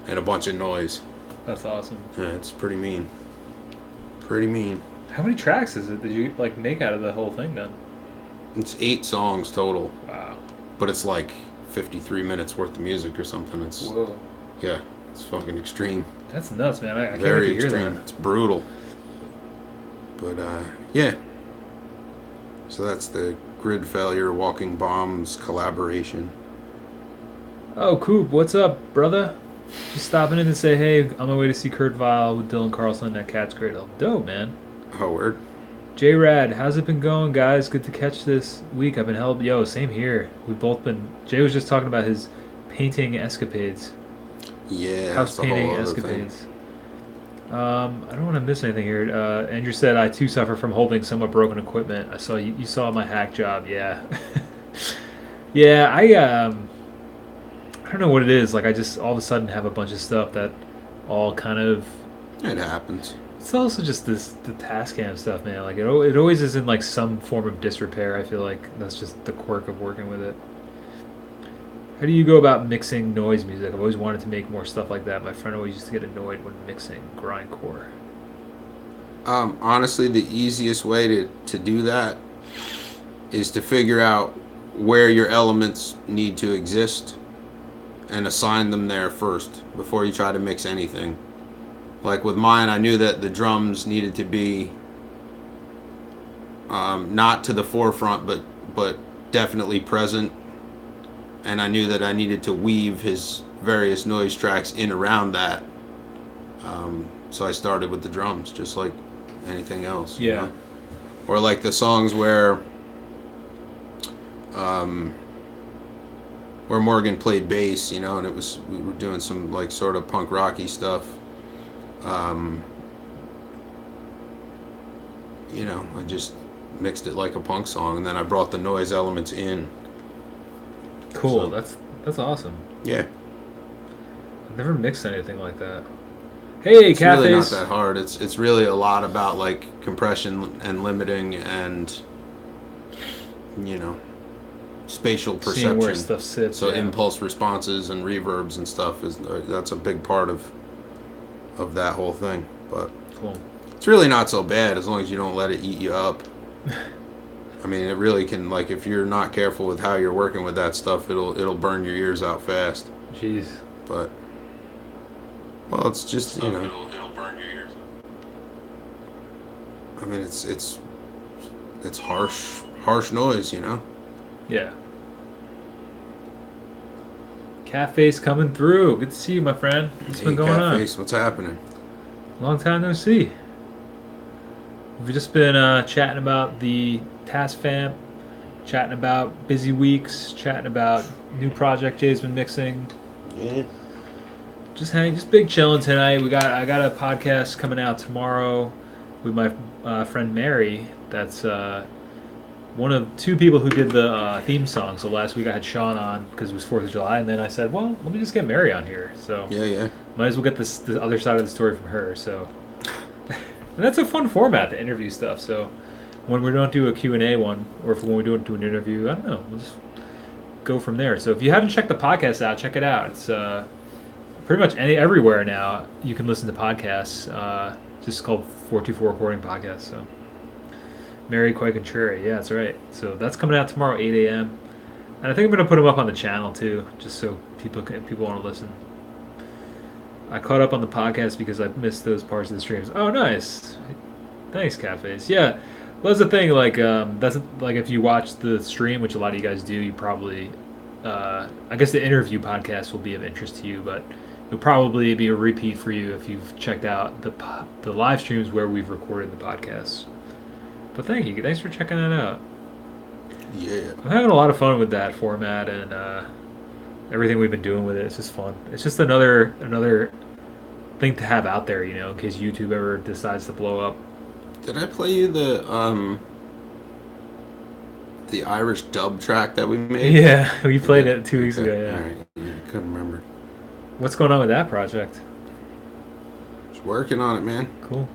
and a bunch of noise. That's awesome. Yeah, it's pretty mean. Pretty mean. How many tracks is it that you like make out of the whole thing then? It's 8 songs total, Wow. but it's like 53 minutes worth of music or something. Whoa. Yeah, it's fucking extreme. That's nuts, man. I can't wait Very to hear extreme. that. It's brutal. But yeah. So that's the Grid Failure Walking Bombs collaboration. Oh, Coop, what's up, brother? Just stopping in to say, hey, on my way to see Kurt Vile with Dylan Carlson at Cat's Cradle. Dope, man. Oh, word. J-Rad, how's it been going, guys? Good to catch this week. I've been helped. Yo, same here. We've both been. Jay was just talking about his painting escapades. Yeah, House that's a whole painting other escapades. thing. I don't want to miss anything here. Andrew said, I too suffer from holding somewhat broken equipment. I saw you saw my hack job. Yeah. Yeah, I don't know what it is. Like, I just all of a sudden have a bunch of stuff that all kind of. It happens. It's also just the Tascam stuff, man. Like it always is in like some form of disrepair. I feel like that's just the quirk of working with it. How do you go about mixing noise music? I've always wanted to make more stuff like that. My friend always used to get annoyed when mixing grindcore. Honestly, the easiest way to do that is to figure out where your elements need to exist and assign them there first before you try to mix anything. Like with mine, I knew that the drums needed to be not to the forefront, but definitely present. And I knew that I needed to weave his various noise tracks in around that. So I started with the drums, just like anything else. Yeah. You know? Or like the songs where where Morgan played bass, you know, and we were doing some like sort of punk rocky stuff. Um, you know, I just mixed it like a punk song, and then I brought the noise elements in. Cool. So That's awesome. yeah, I've never mixed anything like that. Hey, it's really not cafes. that hard. It's really a lot about like compression and limiting and you know spatial Seeing where perception. stuff sits. So Yeah. impulse responses and reverbs and stuff is that's a big part of that whole thing. But Cool. it's really not so bad as long as you don't let it eat you up. I mean, it really can, like, if you're not careful with how you're working with that stuff, it'll burn your ears out fast. Jeez. But well, it's just you know, It'll burn your ears. I mean, it's harsh noise, you know. Yeah. Cafe's coming through. Good to see you, my friend. What's Hey, been going cat on? face, what's happening? Long time no see. We've just been chatting about the Task Fam, chatting about busy weeks, chatting about new project Jay's been mixing. Yeah. Just big chilling tonight. I got a podcast coming out tomorrow with my friend Mary. That's one of two people who did the theme song. So last week I had Sean on because it was 4th of July, and then I said, well, let me just get Mary on here. So Yeah, yeah. might as well get the other side of the story from her. So, and that's a fun format to interview stuff. So when we don't do a Q&A one, or if when we don't do an interview, I don't know, we'll just go from there. So if you haven't checked the podcast out, check it out. It's pretty much everywhere now you can listen to podcasts. Just called 424 Recording Podcast. So Mary Quay Contrary, yeah, that's right. So that's coming out tomorrow, 8 a.m. And I think I'm gonna put them up on the channel too, just so people want to listen. I caught up on the podcast because I missed those parts of the streams. Oh, nice. Thanks, cafes. Yeah, well, that's the thing. Like, that's like if you watch the stream, which a lot of you guys do, you probably, I guess the interview podcast will be of interest to you, but it'll probably be a repeat for you if you've checked out the live streams where we've recorded the podcasts. But thank you. Thanks for checking that out. Yeah. I'm having a lot of fun with that format and everything we've been doing with it. It's just fun. It's just another thing to have out there, in case YouTube ever decides to blow up. Did I play you the Irish dub track that we made? Yeah, we played Yeah. it 2 weeks Okay. ago. Yeah. All right. Yeah, I couldn't remember. What's going on with that project? Just working on it, man. Cool.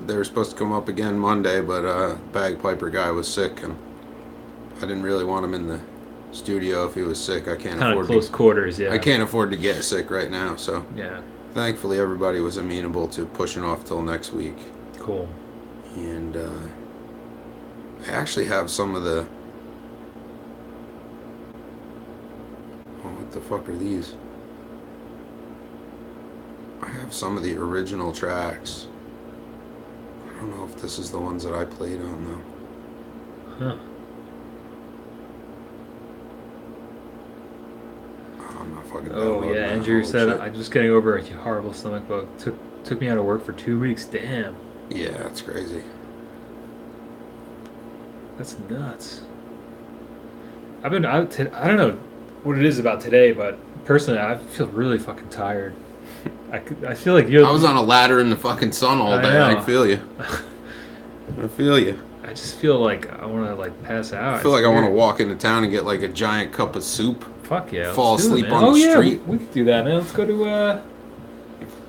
They were supposed to come up again Monday, but bagpiper guy was sick, and I didn't really want him in the studio if he was sick. I can't Kind of afford close quarters. Yeah. I can't afford to get sick right now. So Yeah. thankfully, everybody was amenable to pushing off till next week. Cool. And I actually have some of the. Oh, what the fuck are these? I have some of the original tracks. I don't know if this is the ones that I played on though. Huh. Oh, I'm not fucking. Oh downloading yeah. that. Andrew Holy said shit. I'm just getting over a horrible stomach bug. Took me out of work for 2 weeks. Damn. Yeah, that's crazy. That's nuts. I've been out. I don't know what it is about today, but personally, I feel really fucking tired. I feel like I was on a ladder in the fucking sun all I day. know. I feel you. I feel you. I just feel like I want to like pass out. I feel like It's I want to weird. walk into town and get like a giant cup of soup. Fuck yeah. fall let's do it, asleep man. on oh, the yeah, street. We could do that, man. Let's go to.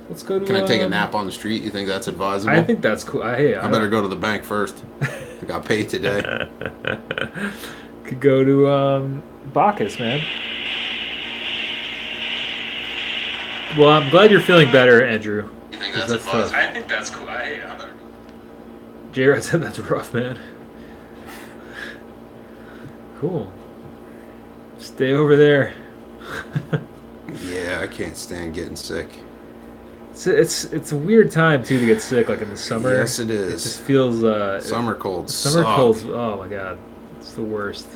Let's go to. Can I take a nap on the street? You think that's advisable? I think that's cool. Hey, I better go to the bank first. I got paid today. Could go to Bacchus, man. Well, I'm glad you're feeling better, Andrew. You think 'Cause that's tough. advisable? I think that's cool. Hey, J-Rod said that's rough, man. Cool. Stay over there. Yeah, I can't stand getting sick. It's a weird time too to get sick, like in the summer. Yes, it is. It just feels Summer colds. summer suck. colds. Oh my god, it's the worst.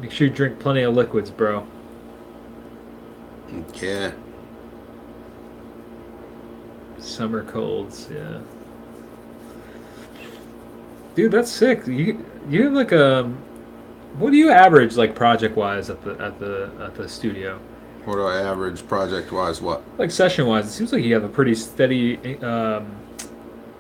Make sure you drink plenty of liquids, bro. Yeah. Summer colds, yeah. Dude, that's sick. You have like What do you average like project wise at the studio? What do I average project wise? What? Like session wise, it seems like you have a pretty steady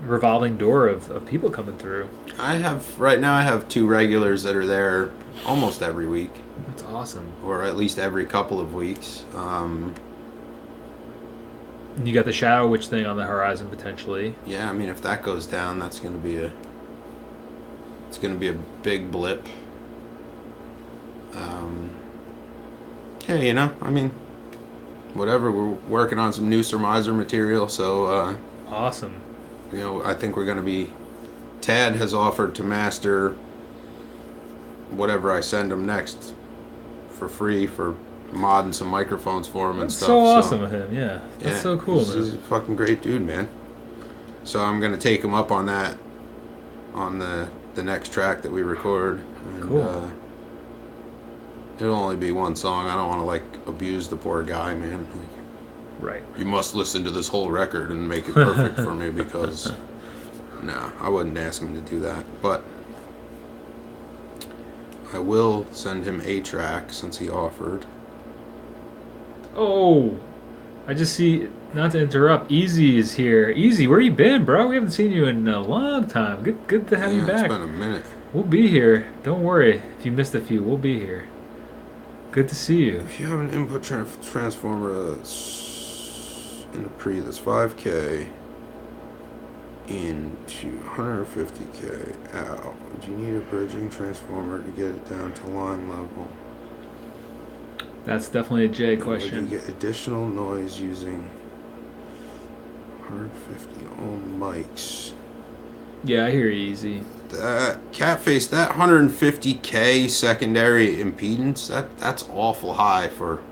revolving door of people coming through. I have right now. I have two regulars that are there almost every week, That's awesome. or at least every couple of weeks. And you got the Shadow Witch thing on the horizon potentially. Yeah, I mean, if that goes down, that's going to be a it's going to be a big blip. Um, yeah, I mean, whatever. We're working on some new Surmiser material, so Awesome. I think we're going to be. Tad has offered to master whatever I send him next for free for modding some microphones for him and That's stuff. so So awesome of him. Yeah, that's yeah, so cool, he's man. a fucking great dude, man. So I'm gonna take him up on that on the next track that we record, and Cool. it'll only be one song. I don't want to like abuse the poor guy, man. Like, Right. you must listen to this whole record and make it perfect for me because no, I wouldn't ask him to do that. But I will send him a track since he offered. Oh, I just see. Not to interrupt, Easy is here. Easy, where you been, bro? We haven't seen you in a long time. Good to have you Yeah, it's back. been a minute. We'll be here. Don't worry. If you missed a few, we'll be here. Good to see you. If you have an input transformer in the pre that's 5K into 150K out, would you need a bridging transformer to get it down to line level? That's definitely a J And would you question. get additional noise using 150 ohm mics? Yeah, I hear you, Easy. That Catface, that 150K secondary impedance, that's awful high for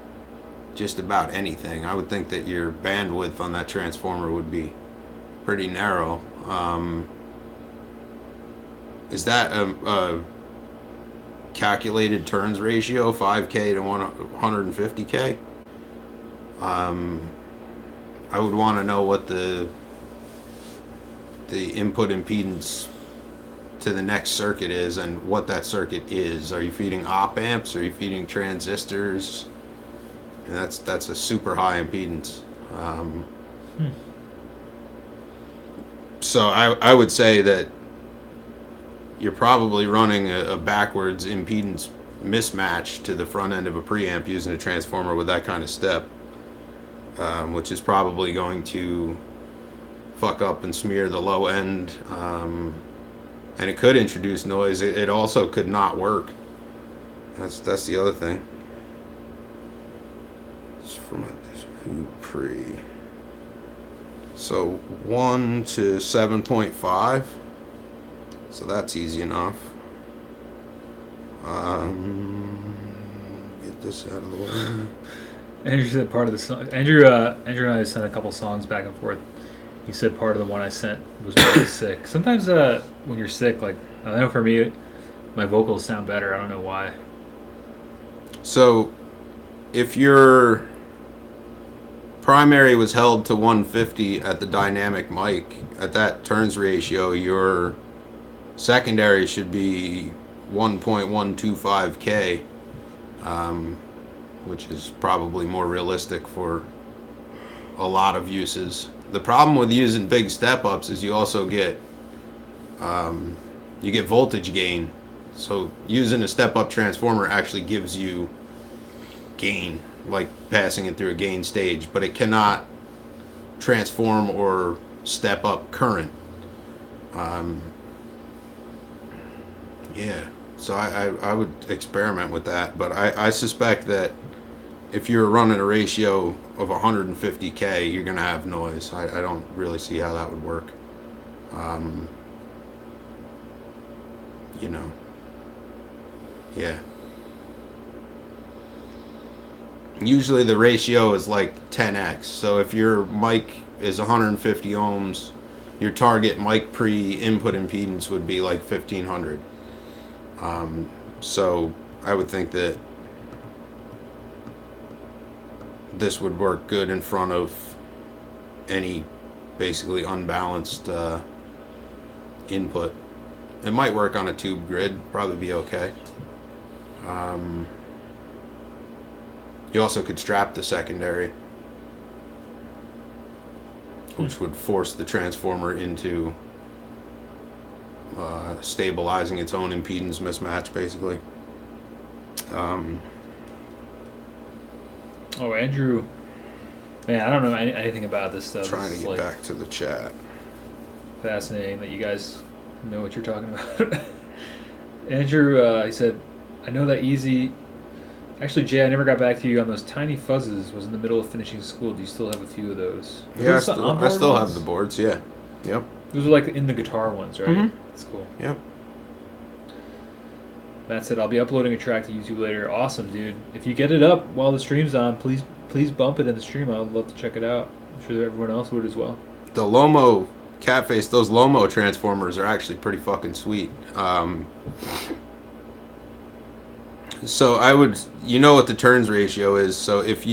just about anything. I would think that your bandwidth on that transformer would be pretty narrow. Is that a calculated turns ratio, 5K to 150K? I would want to know what the input impedance to the next circuit is and what that circuit is. Are you feeding op amps? Are you feeding transistors? And that's a super high impedance. Hmm. So I would say that you're probably running a backwards impedance mismatch to the front end of a preamp using a transformer with that kind of step, which is probably going to fuck up and smear the low end, and it could introduce noise. It also could not work. That's the other thing. It's from a pre. So 1 to 7.5. So that's easy enough. Get this out of the way. Andrew said part of the song. Andrew and I sent a couple songs back and forth. He said part of the one I sent was when I was sick. Sometimes when you're sick, like I know for me, my vocals sound better. I don't know why. So if your primary was held to 150 at the dynamic mic, at that turns ratio, your secondary should be 1.125K, which is probably more realistic for a lot of uses. The problem with using big step ups is you also get voltage gain. So using a step up transformer actually gives you gain, like passing it through a gain stage, but it cannot transform or step up current. Yeah, so I would experiment with that, but I suspect that if you're running a ratio of 150K, you're going to have noise. I don't really see how that would work. Um, you know, yeah. Usually the ratio is like 10x. So if your mic is 150 ohms, your target mic pre-input impedance would be like 1500. So I would think that this would work good in front of any basically unbalanced input. It might work on a tube grid, probably be okay. Um, you also could strap the secondary, Hmm. which would force the transformer into stabilizing its own impedance mismatch, basically. Um, Oh, Andrew. Man, I don't know anything about this stuff. This Trying to is get like back to the chat. fascinating that you guys know what you're talking about. Andrew, he said, I know that easy. Actually, Jay, I never got back to you on those tiny fuzzes. Was in the middle of finishing school. Do you still have a few of those? Were Yeah, those the I onboard still have the ones? boards. Yeah. Yep. Those are like in the guitar ones, right? Mm-hmm. That's cool. Yep. Matt said, I'll be uploading a track to YouTube later. Awesome, dude. If you get it up while the stream's on, please bump it in the stream. I'd love to check it out. I'm sure that everyone else would as well. The Lomo Catface, those Lomo transformers are actually pretty fucking sweet. So I would, you know what the turns ratio is. So if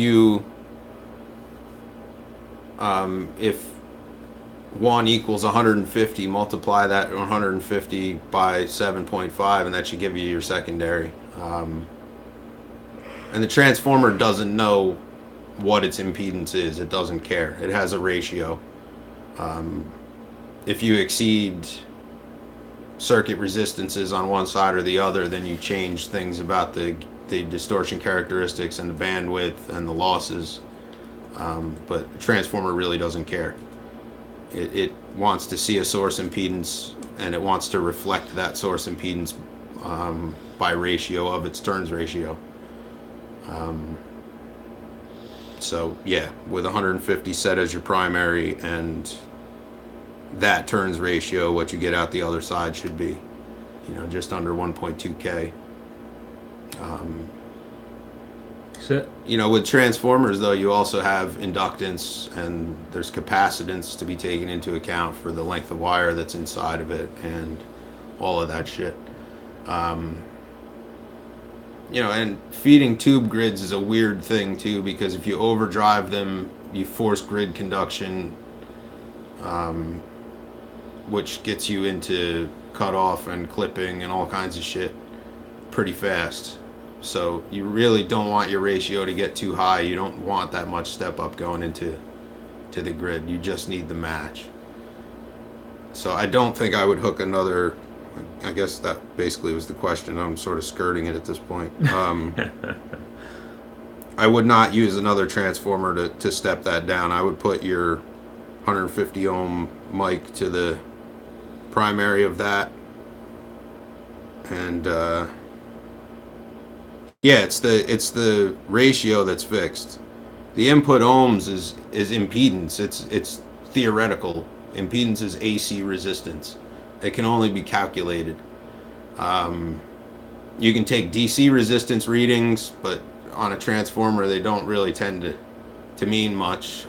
one equals 150, multiply that 150 by 7.5, and that should give you your secondary. And the transformer doesn't know what its impedance is. It doesn't care. It has a ratio. Um, if you exceed circuit resistances on one side or the other, then you change things about the distortion characteristics and the bandwidth and the losses. But the transformer really doesn't care. It wants to see a source impedance, and it wants to reflect that source impedance by ratio of its turns ratio. Um, so yeah, with 150 set as your primary and that turns ratio, what you get out the other side should be, just under 1.2K. Um, So, with transformers, though, you also have inductance and there's capacitance to be taken into account for the length of wire that's inside of it and all of that shit. Um, and feeding tube grids is a weird thing, too, because if you overdrive them, you force grid conduction, um, which gets you into cutoff and clipping and all kinds of shit pretty fast. So you really don't want your ratio to get too high. You don't want that much step up going into the grid. You just need the match. So I don't think I would hook another. I guess that basically was the question. I'm sort of skirting it at this point. I would not use another transformer to step that down. I would put your 150 ohm mic to the primary of that, and yeah, it's the ratio that's fixed. The input ohms is impedance. It's theoretical. Impedance is AC resistance. It can only be calculated. Um, you can take DC resistance readings, but on a transformer, they don't really tend to mean much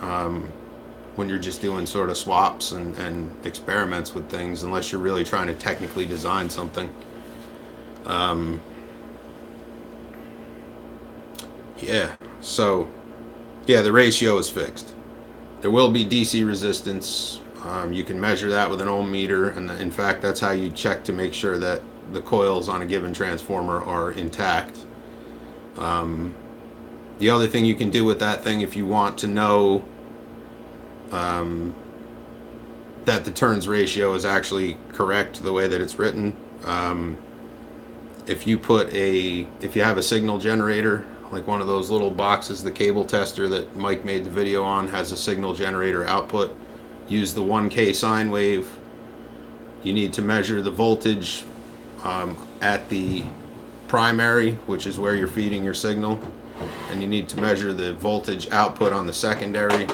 when you're just doing sort of swaps and experiments with things, unless you're really trying to technically design something. Um, yeah, so yeah, the ratio is fixed. There will be DC resistance. You can measure that with an ohm meter, and in fact, that's how you check to make sure that the coils on a given transformer are intact. Um, the other thing you can do with that thing, if you want to know um, that the turns ratio is actually correct the way that it's written, if you have a signal generator, like one of those little boxes, the cable tester that Mike made the video on has a signal generator output. Use the 1K sine wave. You need to measure the voltage at the primary, which is where you're feeding your signal, and you need to measure the voltage output on the secondary,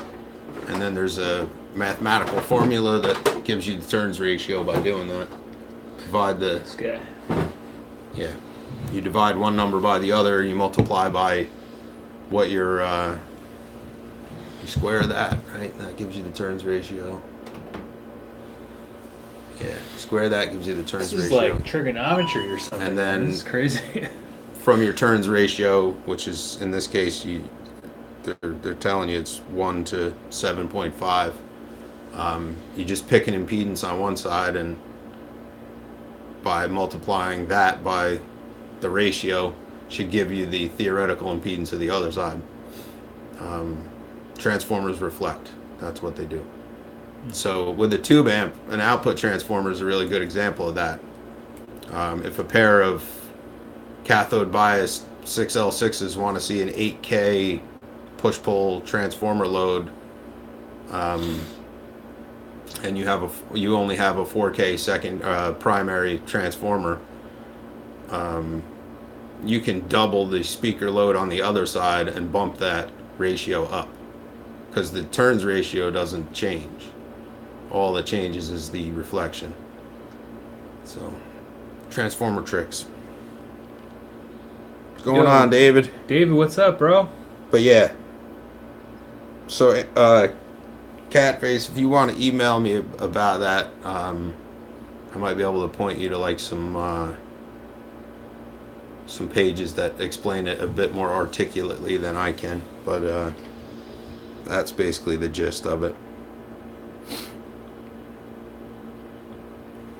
and then there's a mathematical formula that gives you the turns ratio by doing that. Divide the this guy. Yeah, you divide one number by the other, you multiply by what you square that, right? That gives you the turns ratio. Yeah, square that gives you the turns This is ratio. like trigonometry or something. And then this is crazy. from your turns ratio, which is in this case, they're telling you it's 1 to 7.5. You just pick an impedance on one side, and by multiplying that by the ratio, should give you the theoretical impedance of the other side. Um, Transformers reflect. That's what they do. So with the tube amp, an output transformer is a really good example of that. If a pair of cathode biased 6L6s want to see an 8K push-pull transformer load, and you only have a 4K second primary transformer, you can double the speaker load on the other side and bump that ratio up, because the turns ratio doesn't change. All that changes is the reflection. So, transformer tricks. What's going on, David? David, what's up, bro? But yeah. So, Catface, if you want to email me about that, I might be able to point you to like some pages that explain it a bit more articulately than I can. But that's basically the gist of it.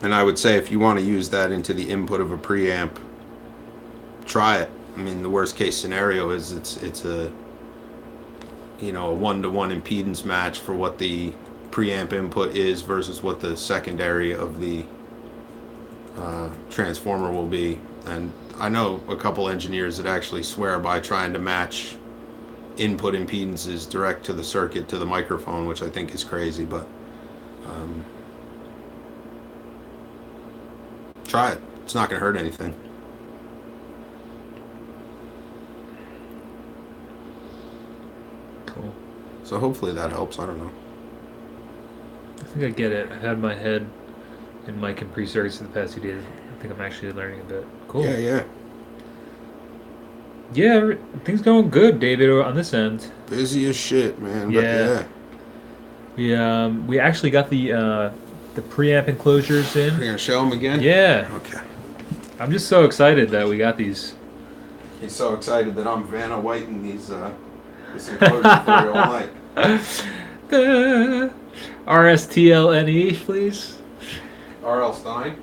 And I would say if you want to use that into the input of a preamp, try it. I mean, the worst case scenario is it's a one-to-one impedance match for what the preamp input is versus what the secondary of the transformer will be. And I know a couple engineers that actually swear by trying to match input impedances direct to the circuit to the microphone, which I think is crazy, but try it. It's not going to hurt anything. Cool. So hopefully that helps. I don't know. I think I get it. I've had my head in mic and pre-circuits for the past 2 days. I think I'm actually learning a bit. Cool. Yeah. Yeah, things going good, David, on this end. Busy as shit, man. Yeah. But yeah. We actually got the preamp enclosures in. You're gonna show them again? Yeah. Okay. I'm just so excited that we got these. He's so excited that I'm Vanna Whiting this enclosure for you all night. RSTLNE, please. R.L. Stein?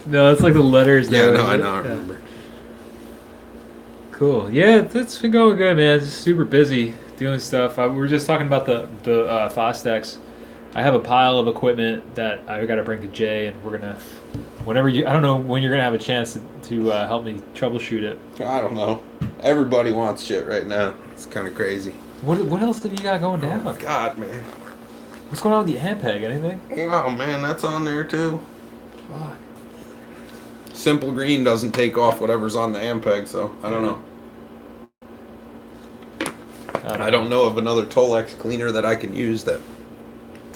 No, it's like the letters Yeah, there. no, I know. I remember. Cool. Yeah, it's been going good, man. It's super busy doing stuff. We were just talking about the Fostex. I have a pile of equipment that I got to bring to Jay, and we're gonna, I don't know when you're gonna have a chance to help me troubleshoot it. I don't know. Everybody wants shit right now. It's kind of crazy. What else did you got going down? Oh my God, man. What's going on with the Ampeg? Anything? Oh man, that's on there too. Fuck. Simple Green doesn't take off whatever's on the Ampeg, so I don't know. I don't know of another Tolex cleaner that I can use that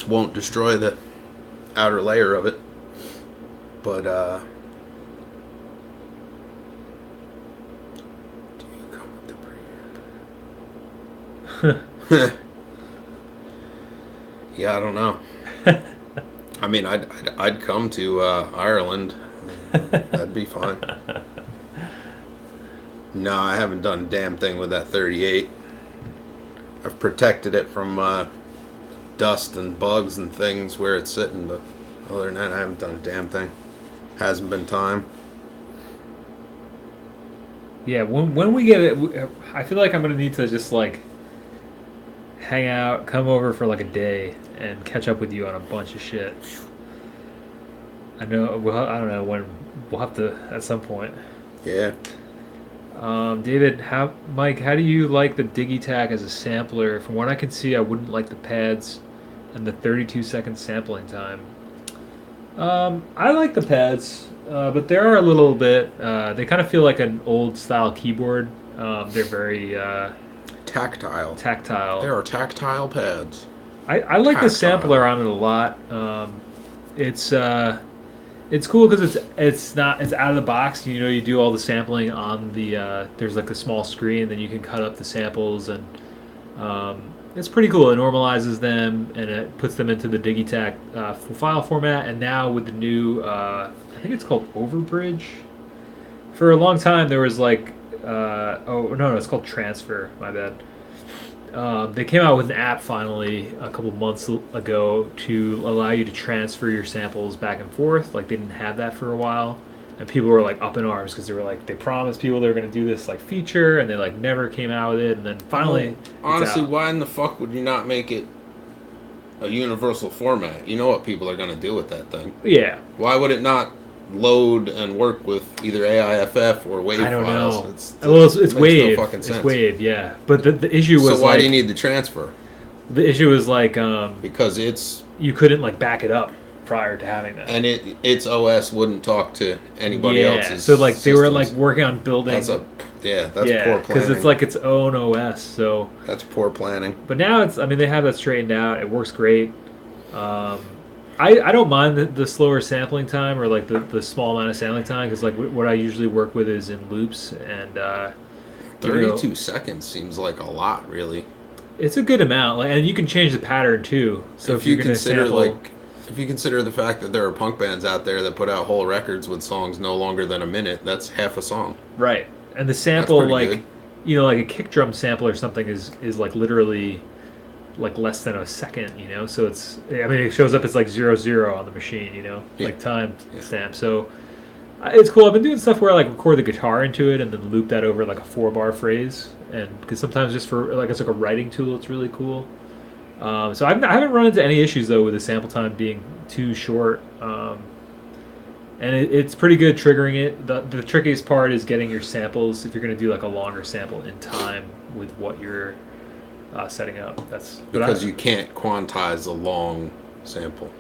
won't destroy the outer layer of it. But do you come with the preamp? Yeah, I don't know. I mean, I'd come to Ireland. That'd be fine. No, I haven't done a damn thing with that 38. I've protected it from dust and bugs and things where it's sitting, but other than that, I haven't done a damn thing. Hasn't been time. Yeah, when we get it, I feel like I'm gonna need to just like hang out, come over for like a day, and catch up with you on a bunch of shit. I know. I don't know when we'll have to at some point. Yeah. David, Mike, how do you like the Digitakt as a sampler? From what I can see, I wouldn't like the pads and the 32-second sampling time. I like the pads, but they are a little bit. They kind of feel like an old style keyboard. They're very Tactile. tactile. There are tactile pads. I like the sampler on it a lot. It's cool because it's out of the box. You know, you do all the sampling on the there's like a small screen, then you can cut up the samples, and it's pretty cool. It normalizes them and it puts them into the Digitakt file format. And now with the new, I think it's called Overbridge. For a long time there was like, oh no, it's called Transfer. My bad. They came out with an app finally a couple months ago to allow you to transfer your samples back and forth. Like they didn't have that for a while. and people were like up in arms because they were like they promised people they were going to do this like feature, and they like never came out with it, and then Well, finally it's honestly, out. why in the fuck would you not make it a universal format? You know what people are going to do with that thing. Yeah, Why would it not load and work with either AIFF or I WAV don't files? know. Well, It it's makes no Wave. fucking It's sense. Wave, yeah. But the issue So was why do you like need the transfer? the issue was like Because it's you couldn't like back it up prior to having that. and its OS wouldn't talk to anybody Yeah, else's so like they were like systems. working on That's building. a yeah, that's Yeah, poor because it's planning. like its own OS. So, That's poor planning. but now it's. I mean, they have that straightened out. It works great. Um, I don't mind the slower sampling time or like the small amount of sampling time because like what I usually work with is in loops and even though 32 seconds seems like a lot, really. it's a good amount, like, and you can change the pattern too. So If if you're you gonna consider sample, if you consider the fact that there are punk bands out there that put out whole records with songs no longer than a minute, that's half a song. right, and the That's sample pretty like good. like a kick drum sample or something is like literally like less than a second, so it's I mean it shows up as like 00 on the machine, Yeah. like time Yeah. stamp. So it's cool. I've been doing stuff where I like record the guitar into it and then loop that over like a 4 bar phrase, and because sometimes just for like it's like a writing tool, it's really cool. So I haven't run into any issues though with the sample time being too short, and it's pretty good triggering it. The trickiest part is getting your samples if you're going to do like a longer sample in time with what you're setting up. That's but Because you can't quantize a long sample.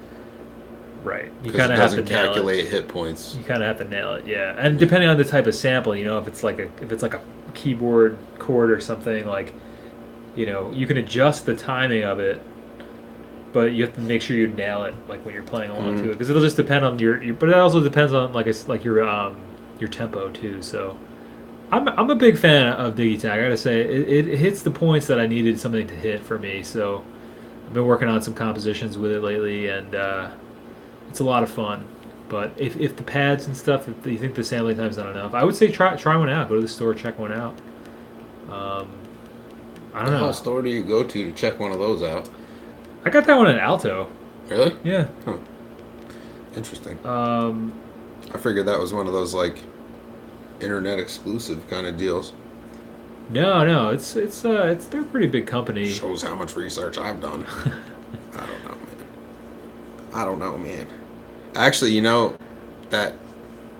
right. You Because kind it of have to doesn't nail it. calculate hit points. You kind of have to nail it, yeah. And depending on the type of sample, if it's like a keyboard chord or something, like you can adjust the timing of it, but you have to make sure you nail it, like when you're playing along to Mm. it, because it'll just depend on your. But it also depends on like it's like your tempo too. So I'm a big fan of Digitakt. I gotta say it hits the points that I needed something to hit for me. So I've been working on some compositions with it lately, and it's a lot of fun. But if the pads and stuff, if you think the sampling time's not enough, I would say try one out. Go to the store, check one out. Um, I don't The hell know. store do you go to check one of those out? I got that one in Alto. Really? Yeah. Huh. Interesting. Um, I figured that was one of those like internet exclusive kind of deals. no, it's they're a pretty big company. Shows how much research I've done. I don't know, man. I don't know, man. Actually, that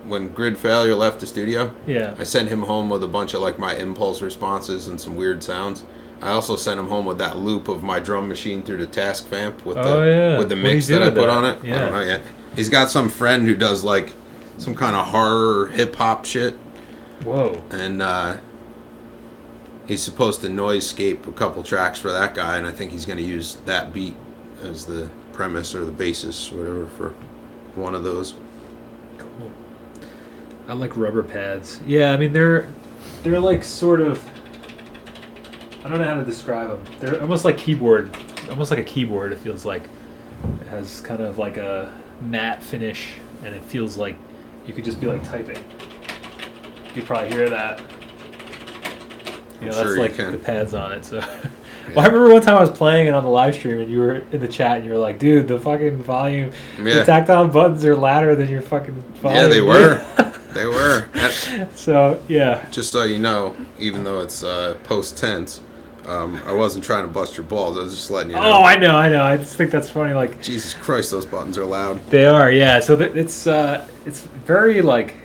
when Grid Failure left the studio, Yeah. I sent him home with a bunch of like my impulse responses and some weird sounds. I also sent him home with that loop of my drum machine through the task vamp with Oh the yeah. with the What do you mix do that I with put on that? it. I don't Yeah. know yet. He's got some friend who does like some kind of horror hip hop shit, Whoa. and he's supposed to noisescape a couple tracks for that guy, and I think he's going to use that beat as the premise or the basis, whatever, for one of those. Cool. I like rubber pads. Yeah, I mean they're like sort of. I don't know how to describe them. They're almost like keyboard, almost like a keyboard. It feels like it has kind of like a matte finish, and it feels like you could just be like typing. You probably hear that. I'm That's sure you like can. the pads on it. So, Yeah. well, I remember one time I was playing it on the live stream, and you were in the chat, and you were like, "Dude, the fucking volume, the Yeah. tactile buttons are louder than your fucking volume." Yeah, they were. They were. So yeah, Just so you know, even though it's post tense, I wasn't trying to bust your balls. I was just letting you know. oh, I know. I just think that's funny. Like Jesus Christ, those buttons are loud. they are, yeah. So it's very like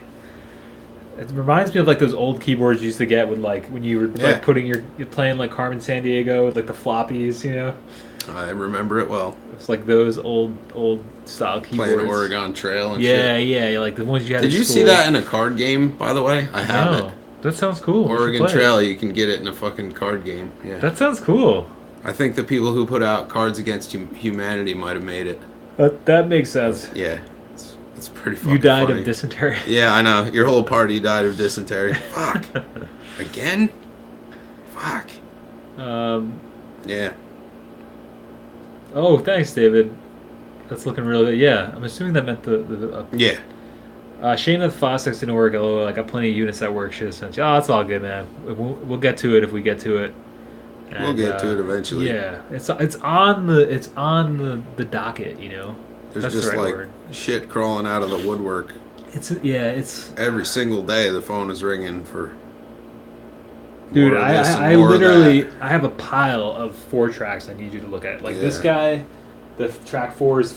it reminds me of like those old keyboards you used to get with like when you were Yeah. like putting you're playing like Carmen San Diego with like the floppies, I remember it well. It's like those old style keyboards. Playing Oregon Trail and Yeah, shit. yeah, like the ones you had. Did in you see school. that in a card game, by the way? I have No, it. that sounds cool. We should Oregon play it. Trail, you can get it in a fucking card game. Yeah. That sounds cool. I think the people who put out Cards Against Humanity might have made it. That makes sense. Yeah. It's pretty fucking You died funny. of dysentery. Yeah, I know. Your whole party died of dysentery. Fuck. Again? Fuck. um. Yeah. Oh, thanks, David. That's looking really good. Yeah, I'm assuming that meant the Yeah. Shayna Fostex didn't work. Although I got plenty of units that work. Should have sent you. Oh, it's all good, man. We'll get to it if we get to it. We'll And, get to it eventually. Yeah, it's on the docket. There's That's just the right like word. shit crawling out of the woodwork It's yeah, it's Every single day the phone is ringing for dude. more of this and I more of that. literally I have a pile of 4 tracks I need you to look at. Like this Yeah. guy, the track four is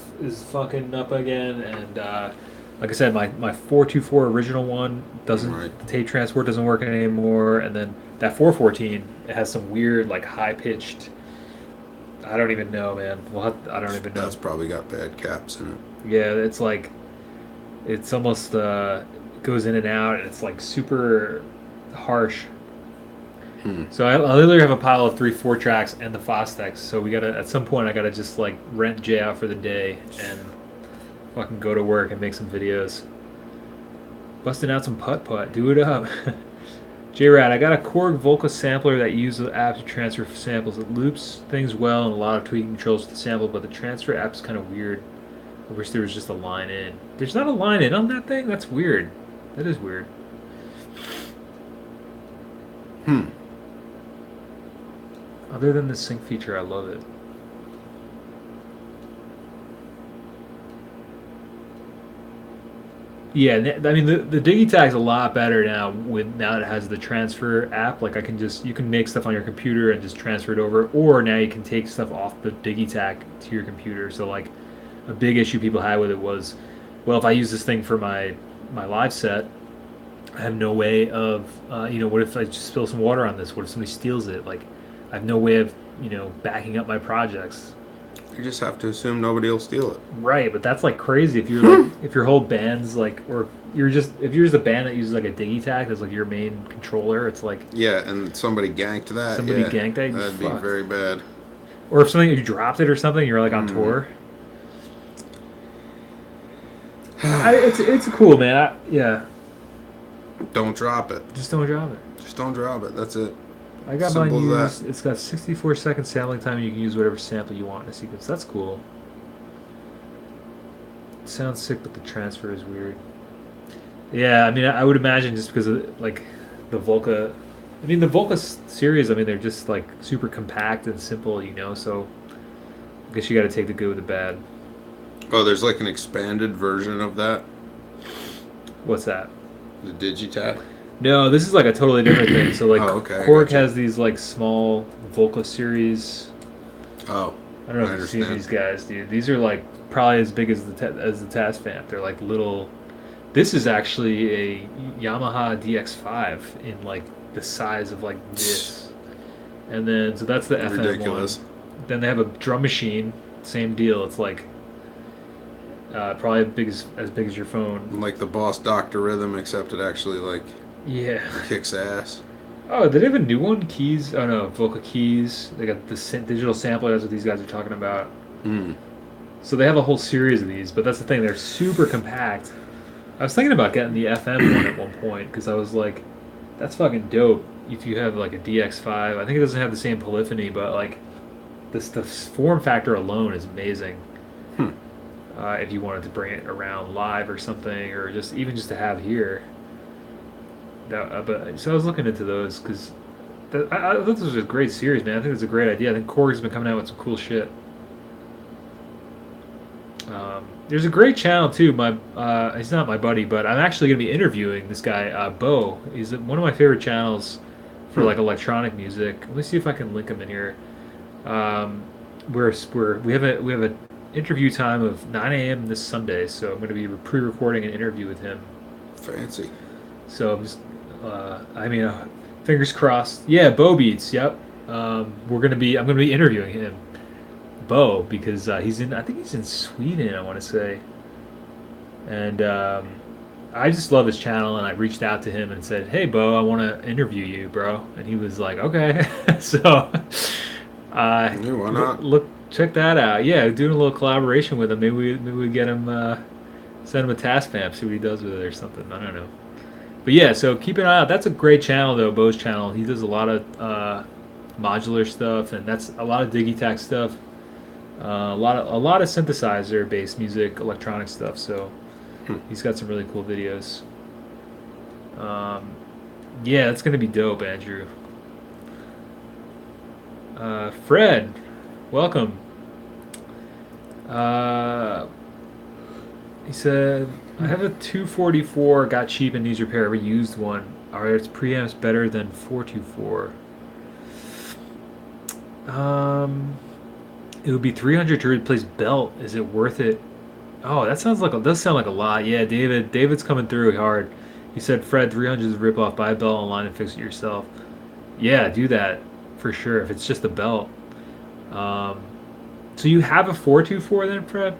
fucking up again, and like I said, my 424 original one doesn't Right. the tape transport doesn't work anymore, and then that 414 it has some weird like high pitched. I don't even know, man. I don't even know. That's probably got bad caps in it. Yeah, it's like it's almost goes in and out, and it's like super harsh. Hmm. So I literally have a pile of 3 4 tracks and the Fostex. So we gotta at some point I gotta just like rent Jay out for the day and fucking go to work and make some videos. Busting out some putt putt, do it up. J Rad, I got a Korg Volca sampler that uses the app to transfer samples. It loops things well and a lot of tweaking controls with the sample, but the transfer app is kind of weird. I wish there was just a line in. There's not a line in on that thing? That's weird. That is weird. Hmm. Other than the sync feature, I love it. Yeah, I mean the Digitag's a lot better now with now that it has the transfer app. Like I can just you can make stuff on your computer and just transfer it over, or now you can take stuff off the Digitakt to your computer. So like a big issue people had with it was, well, if I use this thing for my live set, I have no way of what if I just spill some water on this? What if somebody steals it? Like I have no way of backing up my projects. You just have to assume nobody will steal it. Right, but that's like crazy if you're like if your whole band's like or if you're just a band that uses like a Digitakt as like your main controller, it's like Yeah, and somebody ganked that. somebody Yeah, ganked that, you'd be that'd be fucked. very bad. Or if something if you dropped it or something, you're like on Hmm. tour. It's cool, man. Yeah, Don't drop it. just don't drop it. Just don't drop it. That's it. I got mine Simple as that. used. It's got 64-second sampling time. You can use whatever sample you want in a sequence. That's cool. It sounds sick, but the transfer is weird. Yeah, I mean, I would imagine just because of like the Volca. I mean, the Volca series. I mean, they're just like super compact and simple. So I guess you got to take the good with the bad. Oh, there's like an expanded version of that. What's that? The Digitakt. No, this is like a totally different thing. So like Oh, okay, I Korg got you. has these like small Volca series. Oh, I don't know I if you've seen understand. these guys, dude. These are like probably as big as the Taz Vamp. They're like little. This is actually a Yamaha DX5 in like the size of like this. And then so that's the FM one. Ridiculous. Then they have a drum machine, same deal. It's like probably as big as your phone. Like the Boss Doctor Rhythm, except it actually like Yeah. kicks ass. Oh, did they have a new one? Keys? Oh no, Vocal Keys. They got the digital sampler. That's what these guys are talking about. Hmm. So they have a whole series of these, but that's the thing. They're super compact. I was thinking about getting the FM one at one point because I was like, that's fucking dope. If you have like a DX5, I think it doesn't have the same polyphony, but like this the form factor alone is amazing. Hmm. If you wanted to bring it around live or something, or just even just to have here. But so I was looking into those because I thought this was a great series, man. I think it's a great idea. I think Korg's been coming out with some cool shit. There's a great channel too. He's not my buddy, but I'm actually gonna be interviewing this guy, Bo. He's one of my favorite channels for Hmm. like electronic music. Let me see if I can link him in here. Um, we have a interview time of 9 a.m. this Sunday, so I'm gonna be pre-recording an interview with him. Fancy. So I'm just, fingers crossed. Yeah, Bo Beats. Yep. I'm gonna be interviewing him, Bo, because he's in. I think he's in Sweden. I want to say, and I just love his channel. And I reached out to him and said, "Hey, Bo, I want to interview you, bro." And he was like, "Okay." So, Yeah, why not? check that out. Yeah, doing a little collaboration with him. Maybe we get him. Send him a task map, see what he does with it or something. I don't know. But yeah, so keep an eye out. That's a great channel though, Bo's channel. He does a lot of modular stuff, and that's a lot of Digitakt stuff. A lot of synthesizer based music, electronic stuff. So Hmm. he's got some really cool videos. Um, yeah, it's gonna be dope, Andrew. Fred, welcome. Uh, he said I have a 244, got cheap and needs repair. Ever used one? Are its preamps better than 424? Um, it would be 300 to replace belt. Is it worth it? Oh, that sounds like does sound like a lot. Yeah, David. David's coming through hard. He said, Fred, 300 is a rip off. Buy a belt online and fix it yourself. Yeah, do that for sure. If it's just a belt. Um, so you have a 424 then, Fred?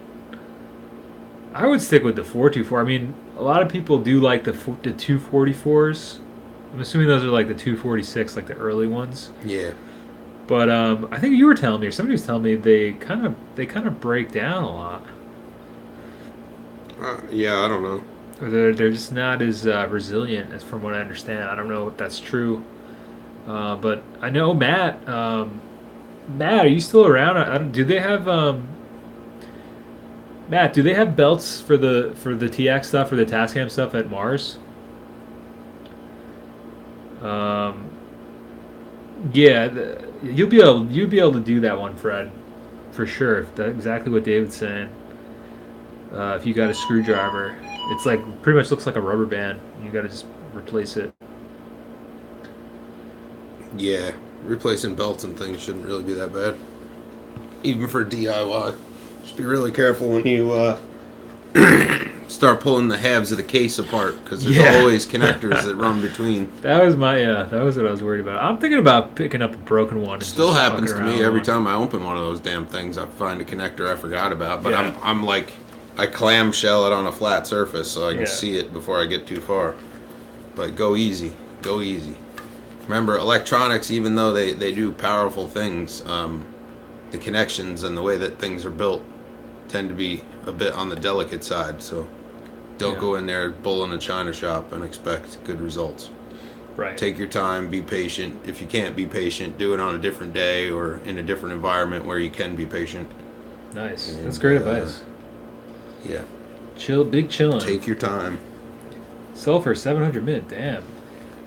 I would stick with the 424. I mean, a lot of people do like the 244s. I'm assuming those are like the 246, like the early ones. Yeah. But I think you were telling me, or somebody was telling me, they kind of break down a lot, Yeah, I don't know. or they're just not as resilient as from what I understand. I don't know if that's true, but I know Matt. Matt, are you still around? Do they have Matt? Do they have belts for the TX stuff or the Tascam stuff at Mars? Um, yeah, you'll be able to do that one, Fred, for sure. If that's exactly what David's saying. If you got a screwdriver, it's like pretty much looks like a rubber band. You got to just replace it. Yeah, replacing belts and things shouldn't really be that bad, even for DIY. Just be really careful when you start pulling the halves of the case apart because there's Yeah. always connectors that run between. That was my yeah. That was what I was worried about. I'm thinking about picking up a broken one and Still just fucking happens to around me with every one. time I open one of those damn things. I find a connector I forgot about, but Yeah. I'm like I clamshell it on a flat surface so I can Yeah. see it before I get too far. But go easy, go easy. Remember, electronics, even though they do powerful things, the connections and the way that things are built tend to be a bit on the delicate side. So don't Yeah. go in there bull in a china shop and expect good results. Right. Take your time, be patient. If you can't be patient, do it on a different day or in a different environment where you can be patient. Nice. That's And great advice. yeah, Chill, big chillin'. take your time. Sell for 700 mid. Damn.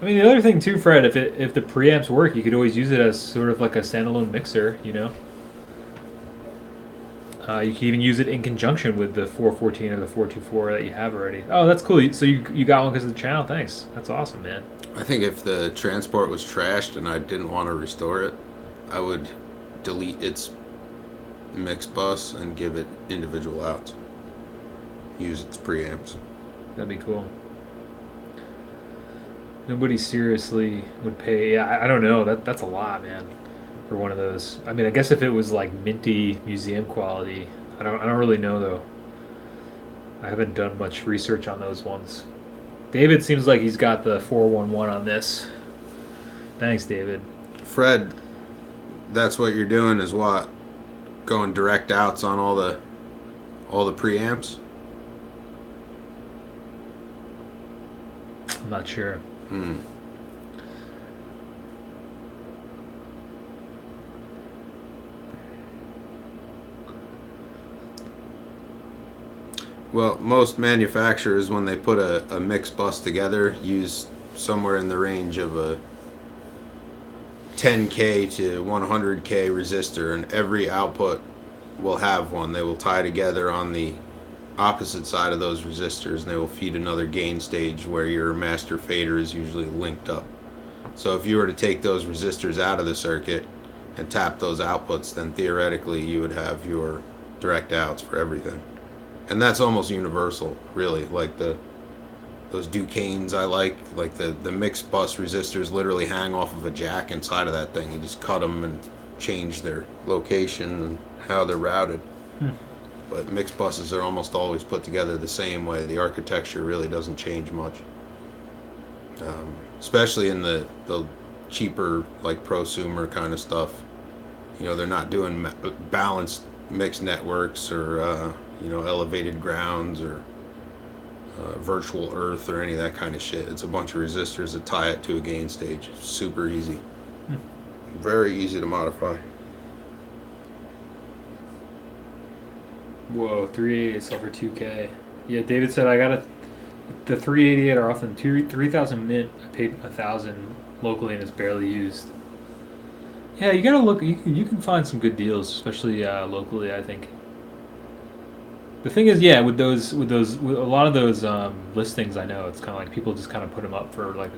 I mean, the other thing too, Fred, if the preamps work, you could always use it as sort of like a standalone mixer. You can even use it in conjunction with the 414 or the 424 that you have already. Oh, that's cool. So you got one because of the channel. Thanks. That's awesome, man. I think if the transport was trashed and I didn't want to restore it, I would delete its mix bus and give it individual outs. Use its preamps. That'd be cool. Nobody seriously would pay. Yeah, I don't know. That's a lot, man, for one of those. I mean, I guess if it was like minty museum quality, I don't really know though. I haven't done much research on those ones. David seems like he's got the 411 on this. Thanks, David. Fred, that's what you're doing is what? Going direct outs on all the preamps? I'm not sure. Hmm. Well, most manufacturers, when they put a mix bus together, use somewhere in the range of a 10K to 100K resistor, and every output will have one. They will tie together on the opposite side of those resistors, and they will feed another gain stage where your master fader is usually linked up. So if you were to take those resistors out of the circuit and tap those outputs, then theoretically you would have your direct outs for everything. And that's almost universal, really. Like those Ducanes I like the mixed bus resistors literally hang off of a jack inside of that thing. You just cut them and change their location and how they're routed. Hmm. But mixed buses are almost always put together the same way. The architecture really doesn't change much. Especially in the cheaper, like prosumer kind of stuff. They're not doing balanced mixed networks or, elevated grounds or virtual earth or any of that kind of shit. It's a bunch of resistors that tie it to a gain stage. Super easy. Very easy to modify. Whoa, 388 sell for 2K. Yeah, David said I got the 388 are often 3,000 mint. I paid 1,000 locally and it's barely used. Yeah, you gotta look. You can find some good deals, especially locally. I think. The thing is, yeah, with a lot of those listings, I know it's kind of like people just kind of put them up for like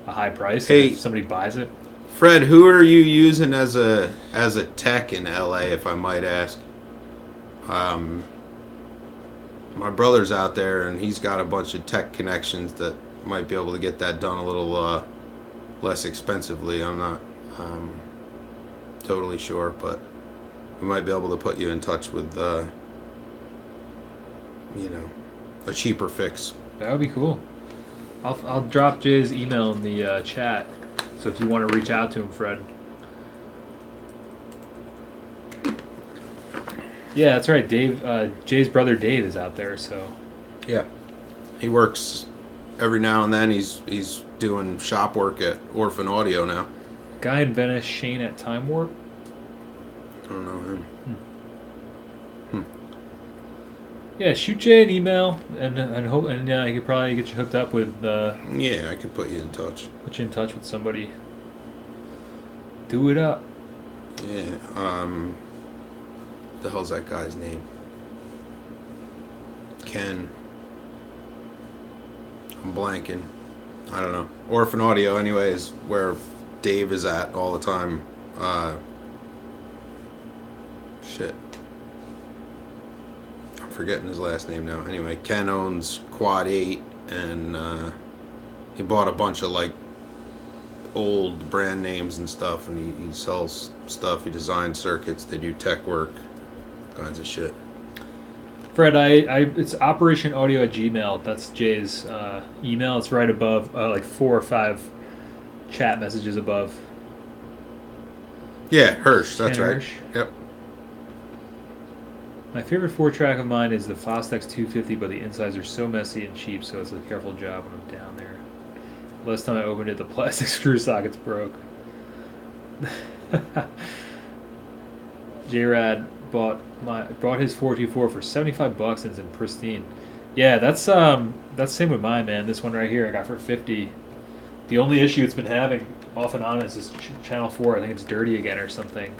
a high price, and if Hey, somebody buys it, Fred, who are you using as a tech in LA, if I might ask? Um, my brother's out there, and he's got a bunch of tech connections that might be able to get that done a little less expensively. I'm not um, totally sure, but we might be able to put you in touch with you know, a cheaper fix. that would be cool. I'll drop Jay's email in the chat, so if you want to reach out to him, Fred. Yeah, that's right. Dave, Jay's brother Dave is out there. So Yeah, he works every now and then. He's doing shop work at Orphan Audio now. guy in Venice, Shane at Time Warp. I don't know him. Hmm. Yeah, shoot Jay an email and hope and he could probably get you hooked up with Yeah, I could put you in touch. put you in touch with somebody. Do it up. Yeah. The hell's that guy's name? Ken. I'm blanking. I don't know. Orphan Audio, anyway, is where Dave is at all the time. Shit. I'm forgetting his last name now. Anyway, Ken owns Quad 8, and he bought a bunch of like old brand names and stuff, and he sells stuff. He designs circuits. They do tech work, kinds of shit. Fred, it's Operation Audio at Gmail. That's Jay's email. It's right above, like 4 or 5 chat messages above. Yeah, Hirsch. That's Ken right. Hirsch. Yep. My favorite 4-track of mine is the Fostex 250, but the insides are so messy and cheap, so it's a careful job when I'm down there. Last time I opened it, the plastic screw sockets broke. J-Rad bought his 424 for $75 and it's in pristine. Yeah, that's same with mine, man. This one right here I got for 50. The only issue it's been having off and on is this channel 4. I think it's dirty again or something.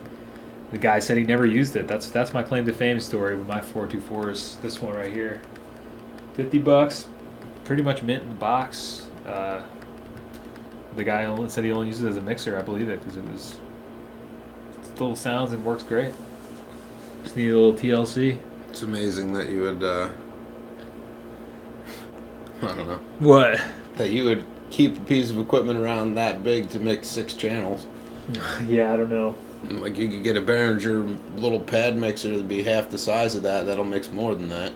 The guy said he never used it. That's my claim to fame story with my 424s. This one right here, $50, pretty much mint in the box. The guy only said he only uses it as a mixer. I believe it because it still sounds and works great. Just need a little TLC. It's amazing that you would. I don't know. What? That you would keep a piece of equipment around that big to mix 6 channels. Yeah, I don't know. Like you could get a Behringer little pad mixer that'd be half the size of that. That'll mix more than that.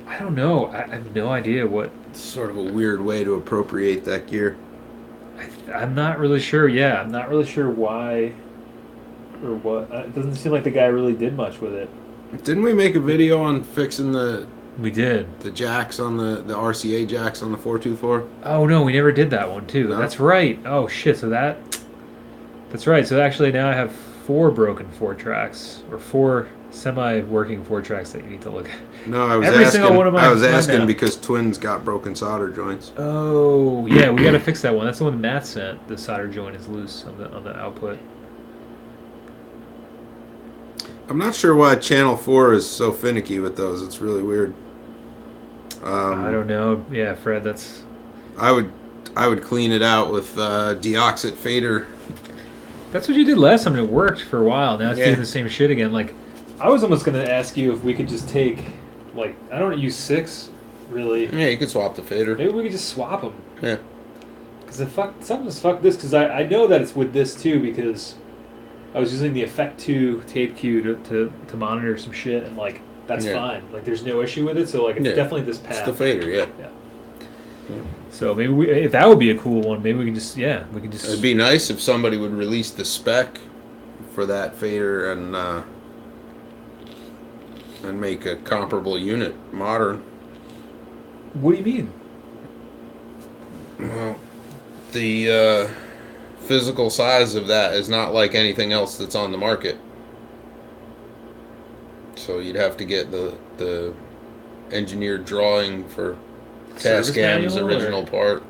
I don't know. I have no idea what. It's sort of a weird way to appropriate that gear. I'm not really sure. Yeah, I'm not really sure why or what. It doesn't seem like the guy really did much with it. Didn't we make a video on fixing We did. the jacks on the RCA jacks on the 424? Oh no, we never did that one too. No? That's right. Oh shit. That's right. So actually now I have 4 broken 4-tracks or 4 semi-working 4-tracks that you need to look at. No, I was Every asking. single one of mine I was is asking now. because twins got broken solder joints. Oh yeah, we gotta fix that one. That's the one Matt sent. The solder joint is loose on the output. I'm not sure why Channel 4 is so finicky with those. It's really weird. I don't know. Yeah, Fred, that's. I would clean it out with deoxit fader. That's what you did last time and it worked for a while. Now it's Yeah. doing the same shit again. Like, I was almost gonna ask you if we could just take, like, I don't use 6, really. Yeah, you could swap the fader. Maybe we could just swap them. Yeah. Because something's fuck this. Because I know that it's with this too. Because I was using the Effect 2 tape cue to monitor some shit and like that's Yeah. fine. Like there's no issue with it. So like it's Yeah. definitely this It's path. the fader, yeah. Yeah. So maybe if that would be a cool one, maybe we can just It'd be nice if somebody would release the spec for that fader and make a comparable unit modern. What do you mean? Well, the physical size of that is not like anything else that's on the market. So you'd have to get the engineered drawing for Service Tascam's manual, original part.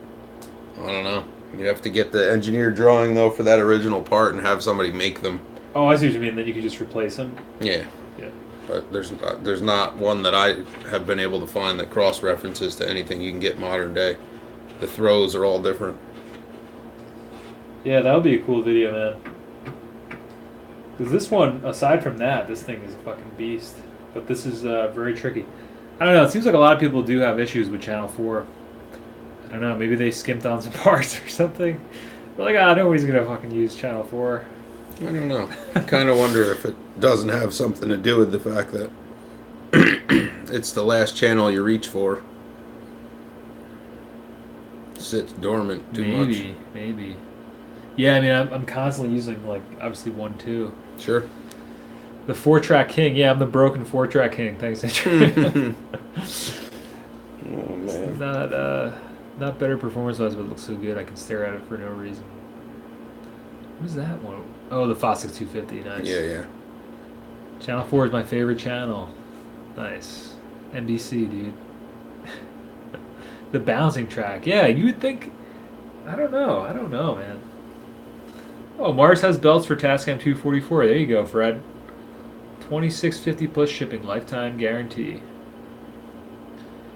I don't know. You'd have to get the engineered drawing though for that original part and have somebody make them. Oh, I see what you mean. Then you could just replace them. Yeah. Yeah. but there's not one that I have been able to find that cross references to anything you can get modern day. The throws are all different. Yeah, that would be a cool video, man. Because this one, aside from that, this thing is a fucking beast. But this is very tricky. I don't know. It seems like a lot of people do have issues with Channel 4. I don't know. Maybe they skimped on some parts or something. But like, nobody's going to fucking use Channel 4. I don't know. I kind of wonder if it doesn't have something to do with the fact that it's the last channel you reach for. Sits dormant too much. Maybe. Yeah, I mean, I'm constantly using, like, obviously 1, 2. Sure. The 4-track king. Yeah, I'm the broken 4-track king. Thanks, Andrew. Oh man. Not better performance-wise, but it looks so good I can stare at it for no reason. What's that one? Oh, the Fossil 250. Nice. Yeah. Channel 4 is my favorite channel. Nice. NBC, dude. The bouncing track. Yeah, you would think. I don't know, man. Oh, Mars has belts for Tascam 244. There you go, Fred. 2650 plus shipping, lifetime guarantee.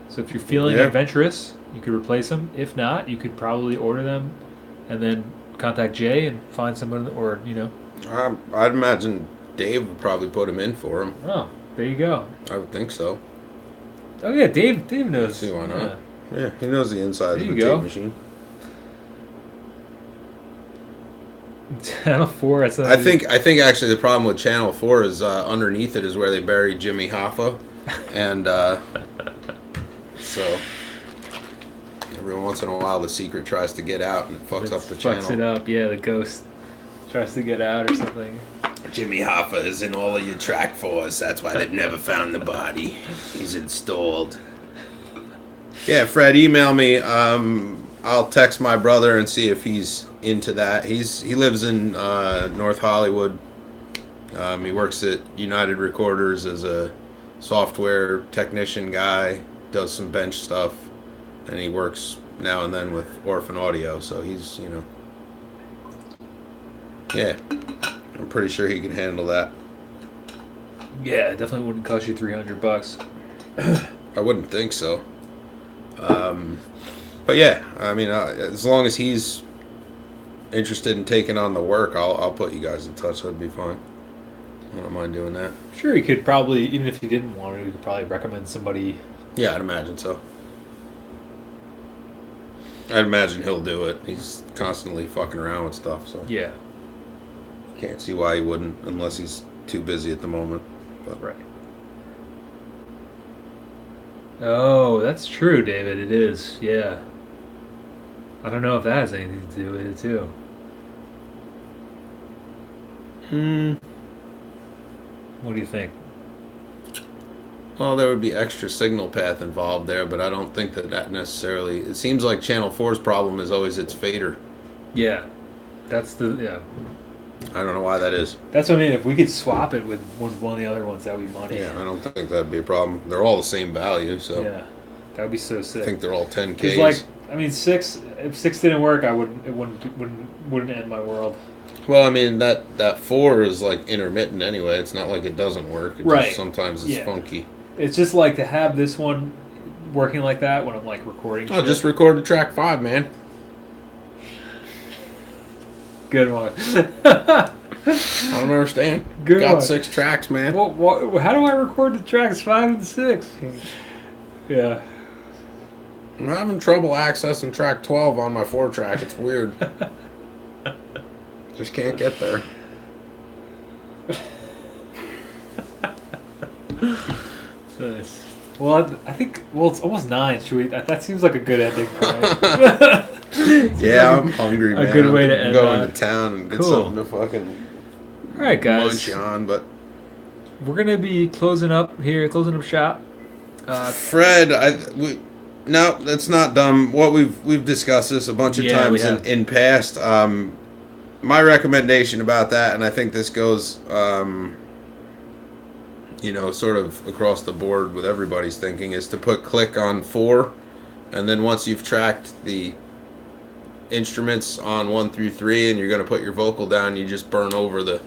So if you're feeling adventurous, you could replace them. If not, you could probably order them and then contact Jay and find someone, or, I'd imagine Dave would probably put him in for him. Oh, there you go. I would think so. Oh, yeah, Dave knows. Let's see why not. Yeah, he knows the inside of the go. tape machine. Channel 4. I think actually the problem with Channel 4 is underneath it is where they buried Jimmy Hoffa, and so every once in a while the secret tries to get out and it fucks up the channel. Fucks it up, yeah. The ghost tries to get out or something. Jimmy Hoffa is in all of your track fours. That's why they've never found the body. He's installed. Yeah, Fred, email me. I'll text my brother and see if he's into that. He lives in North Hollywood. He works at United Recorders as a software technician guy. Does some bench stuff, and he works now and then with Orphan Audio. So he's yeah, I'm pretty sure he can handle that. Yeah, it definitely wouldn't cost you $300. I wouldn't think so. But yeah, I mean, as long as he's interested in taking on the work, I'll put you guys in touch. That'd be fine. I don't mind doing that. Sure, you could probably, even if you didn't want to, you could probably recommend somebody. Yeah, I'd imagine so. I'd imagine he'll do it. He's constantly fucking around with stuff, so Yeah, can't see why he wouldn't, unless he's too busy at the moment. But right. Oh, that's true, David. It is. Yeah. I don't know if that has anything to do with it too. What do you think? Well, there would be extra signal path involved there, but I don't think that necessarily. It seems like Channel 4's problem is always its fader. Yeah, yeah. I don't know why that is. That's what I mean. If we could swap it with one of the other ones, that would be money. Yeah, I don't think that'd be a problem. They're all the same value, so Yeah, that would be so sick. I think they're all 10Ks. Because, like, I mean, if 6 didn't work, it wouldn't end my world. Well, I mean that 4 is like intermittent anyway. It's not like it doesn't work. It Right. Just, sometimes it's funky. It's just like to have this one working like that when I'm like recording. Oh, just record the track 5, man. Good one. I don't understand. Good Got one. 6 tracks, man. Well, how do I record the tracks 5 and 6? Yeah. I'm having trouble accessing track 12 on my 4-track. It's weird. Just can't get there. Nice. Well, I think. Well, it's almost 9. Should we? That seems like a good ending. Right? Yeah, I'm hungry, man. A good way to I'm end going that. to town and get Cool. something to fucking All right, guys. munch on. But We're gonna be closing up shop. Fred, no, that's not dumb. What we've discussed this a bunch of Yeah, we times have. in past. My recommendation about that, and I think this goes, sort of across the board with everybody's thinking, is to put click on 4, and then once you've tracked the instruments on 1 through 3, and you're going to put your vocal down, you just burn over the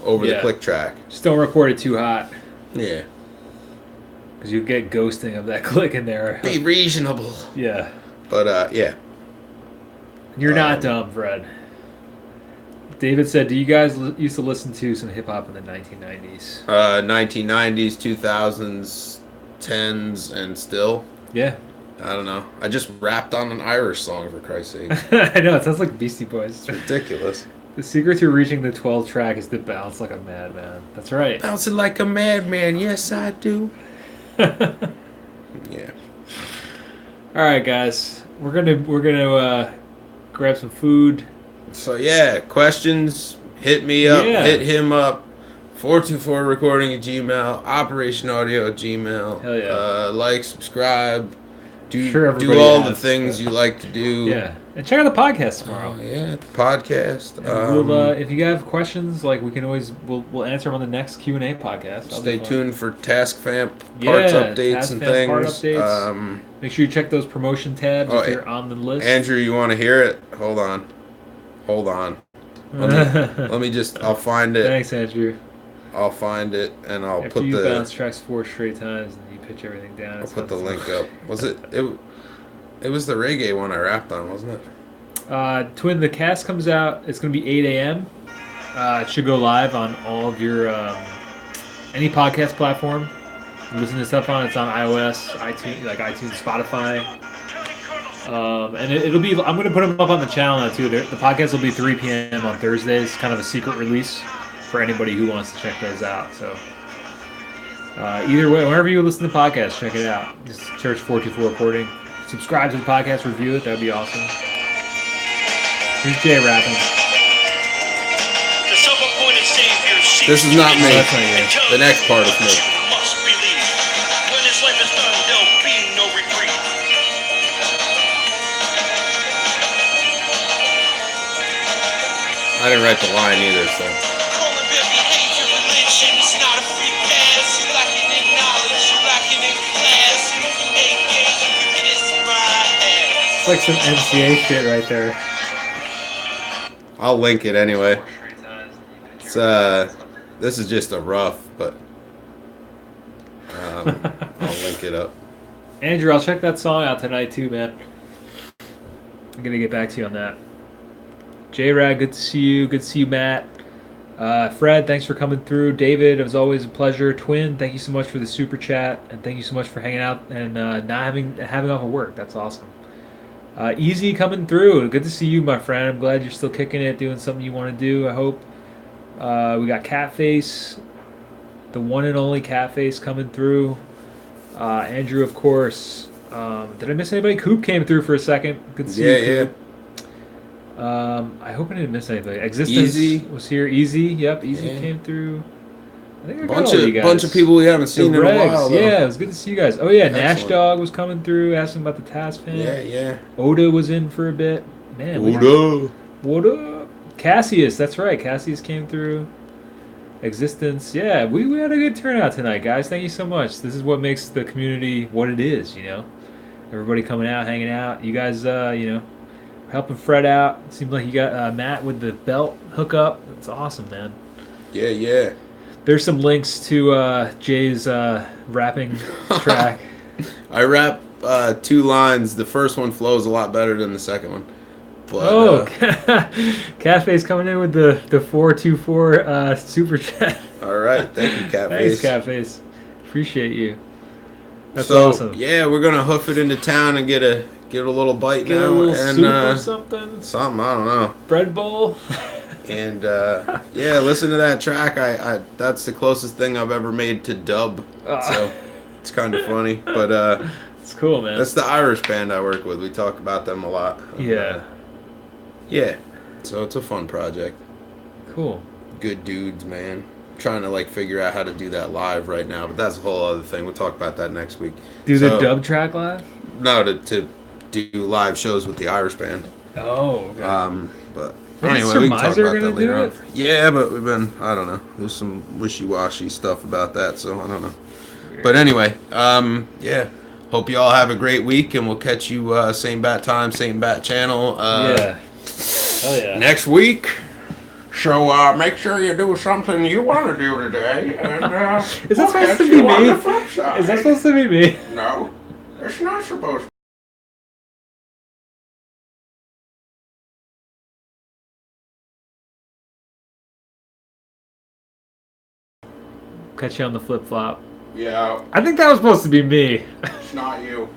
click track. Just don't record it too hot. Yeah. Because you get ghosting of that click in there. Be reasonable. Yeah. But yeah. You're not dumb, Fred. David said, "Do you guys used to listen to some hip hop in the 1990s?" 1990s, 2000s, 10s, and still. Yeah. I don't know. I just rapped on an Irish song, for Christ's sake. I know, it sounds like Beastie Boys. It's ridiculous. The secret to reaching the 12th track is to bounce like a madman. That's right. Bouncing like a madman. Yes, I do. Yeah. All right, guys. We're gonna grab some food. So yeah, questions, hit me up, Yeah. hit him up. 424 recording at Gmail, Operation Audio at Gmail. Hell yeah. Like, subscribe, do Sure do everybody all the has, things you like to do. Yeah, and check out the podcast tomorrow. Yeah, the podcast. And we'll, if you have questions, like we can always we'll answer them on the next Q&A podcast. Stay tuned for Task Vamp parts updates Task and Vamp things. part updates. Make sure you check those promotion tabs if you're on the list. Andrew, you want to hear it? Hold on. Let me just. I'll find it. Thanks, Andrew. I'll find it and I'll After put you the. bounce tracks 4 straight times and you pitch everything down. I'll put the link up. Was it? It was the reggae one I rapped on, wasn't it? Twin, the cast comes out. It's going to be 8 a.m. It should go live on all of your any podcast platform. You listen to stuff on. It's on iOS, iTunes, Spotify. And it'll be. I'm going to put them up on the channel now too. The podcast will be 3 p.m. on Thursdays. Kind of a secret release for anybody who wants to check those out. So either way, wherever you listen to podcasts, check it out. Just search 424 Recording. Subscribe to the podcast, review it. That'd be awesome. Here's Jay rapping. This is not me. Oh, that's not you. The next part is me. I didn't write the line either, so. It's like some MCA shit right there. I'll link it anyway. It's this is just a rough, but I'll link it up. Andrew, I'll check that song out tonight too, man. I'm gonna get back to you on that. J-Rad, good to see you. Good to see you, Matt. Fred, thanks for coming through. David, it was always a pleasure. Twin, thank you so much for the super chat, and thank you so much for hanging out and not having off of work. That's awesome. Easy coming through. Good to see you, my friend. I'm glad you're still kicking it, doing something you want to do. I hope. We got Catface, the one and only Catface coming through. Andrew, of course. Did I miss anybody? Coop came through for a second. Good to see you, Coop. I hope I didn't miss anything. Existence Easy was here. Easy, yep. Easy came through. I think I got bunch all you guys. bunch of people we haven't seen in a while. Though. Yeah, it was good to see you guys. Oh yeah, Excellent. Nash Dog was coming through, asking about the Task fan. Yeah. Oda was in for a bit. Man, Oda. What up? Cassius, that's right. Cassius came through. Existence. Yeah, we had a good turnout tonight, guys. Thank you so much. This is what makes the community what it is, you know. Everybody coming out, hanging out. You guys, helping Fred out. It seems like you got Matt with the belt hookup. That's awesome, man. Yeah. There's some links to Jay's rapping track. I rap 2 lines. The first one flows a lot better than the second one. But, Catface coming in with the 424 super chat. All right, thank you, Catface. Thanks, Catface. Appreciate you. That's so, awesome. Yeah, we're gonna hoof it into town and get a little bite Get now. a little and, soup or something. Something, I don't know. Bread bowl. And yeah, listen to that track. I that's the closest thing I've ever made to dub. So it's kind of funny, but it's cool, man. That's the Irish band I work with. We talk about them a lot. Yeah. Yeah. So it's a fun project. Cool. Good dudes, man. Trying to figure out how to do that live right now, but that's a whole other thing. We'll talk about that next week. Do the dub track live? No, to do live shows with the Irish band. Oh. Okay. But Isn't anyway, we can talk Surmiser about that gonna later do on. it? Yeah, but I don't know. There's some wishy-washy stuff about that, so I don't know. But anyway, yeah. Hope you all have a great week, and we'll catch you same bat time, same bat channel. Yeah. Oh yeah. Next week. So make sure you do something you want to do today, and Is that we'll supposed catch to be you on me? the flip Is that side. supposed to be me? No, it's not supposed. Catch you on the flip flop. Yeah, I think that was supposed to be me. it's not you.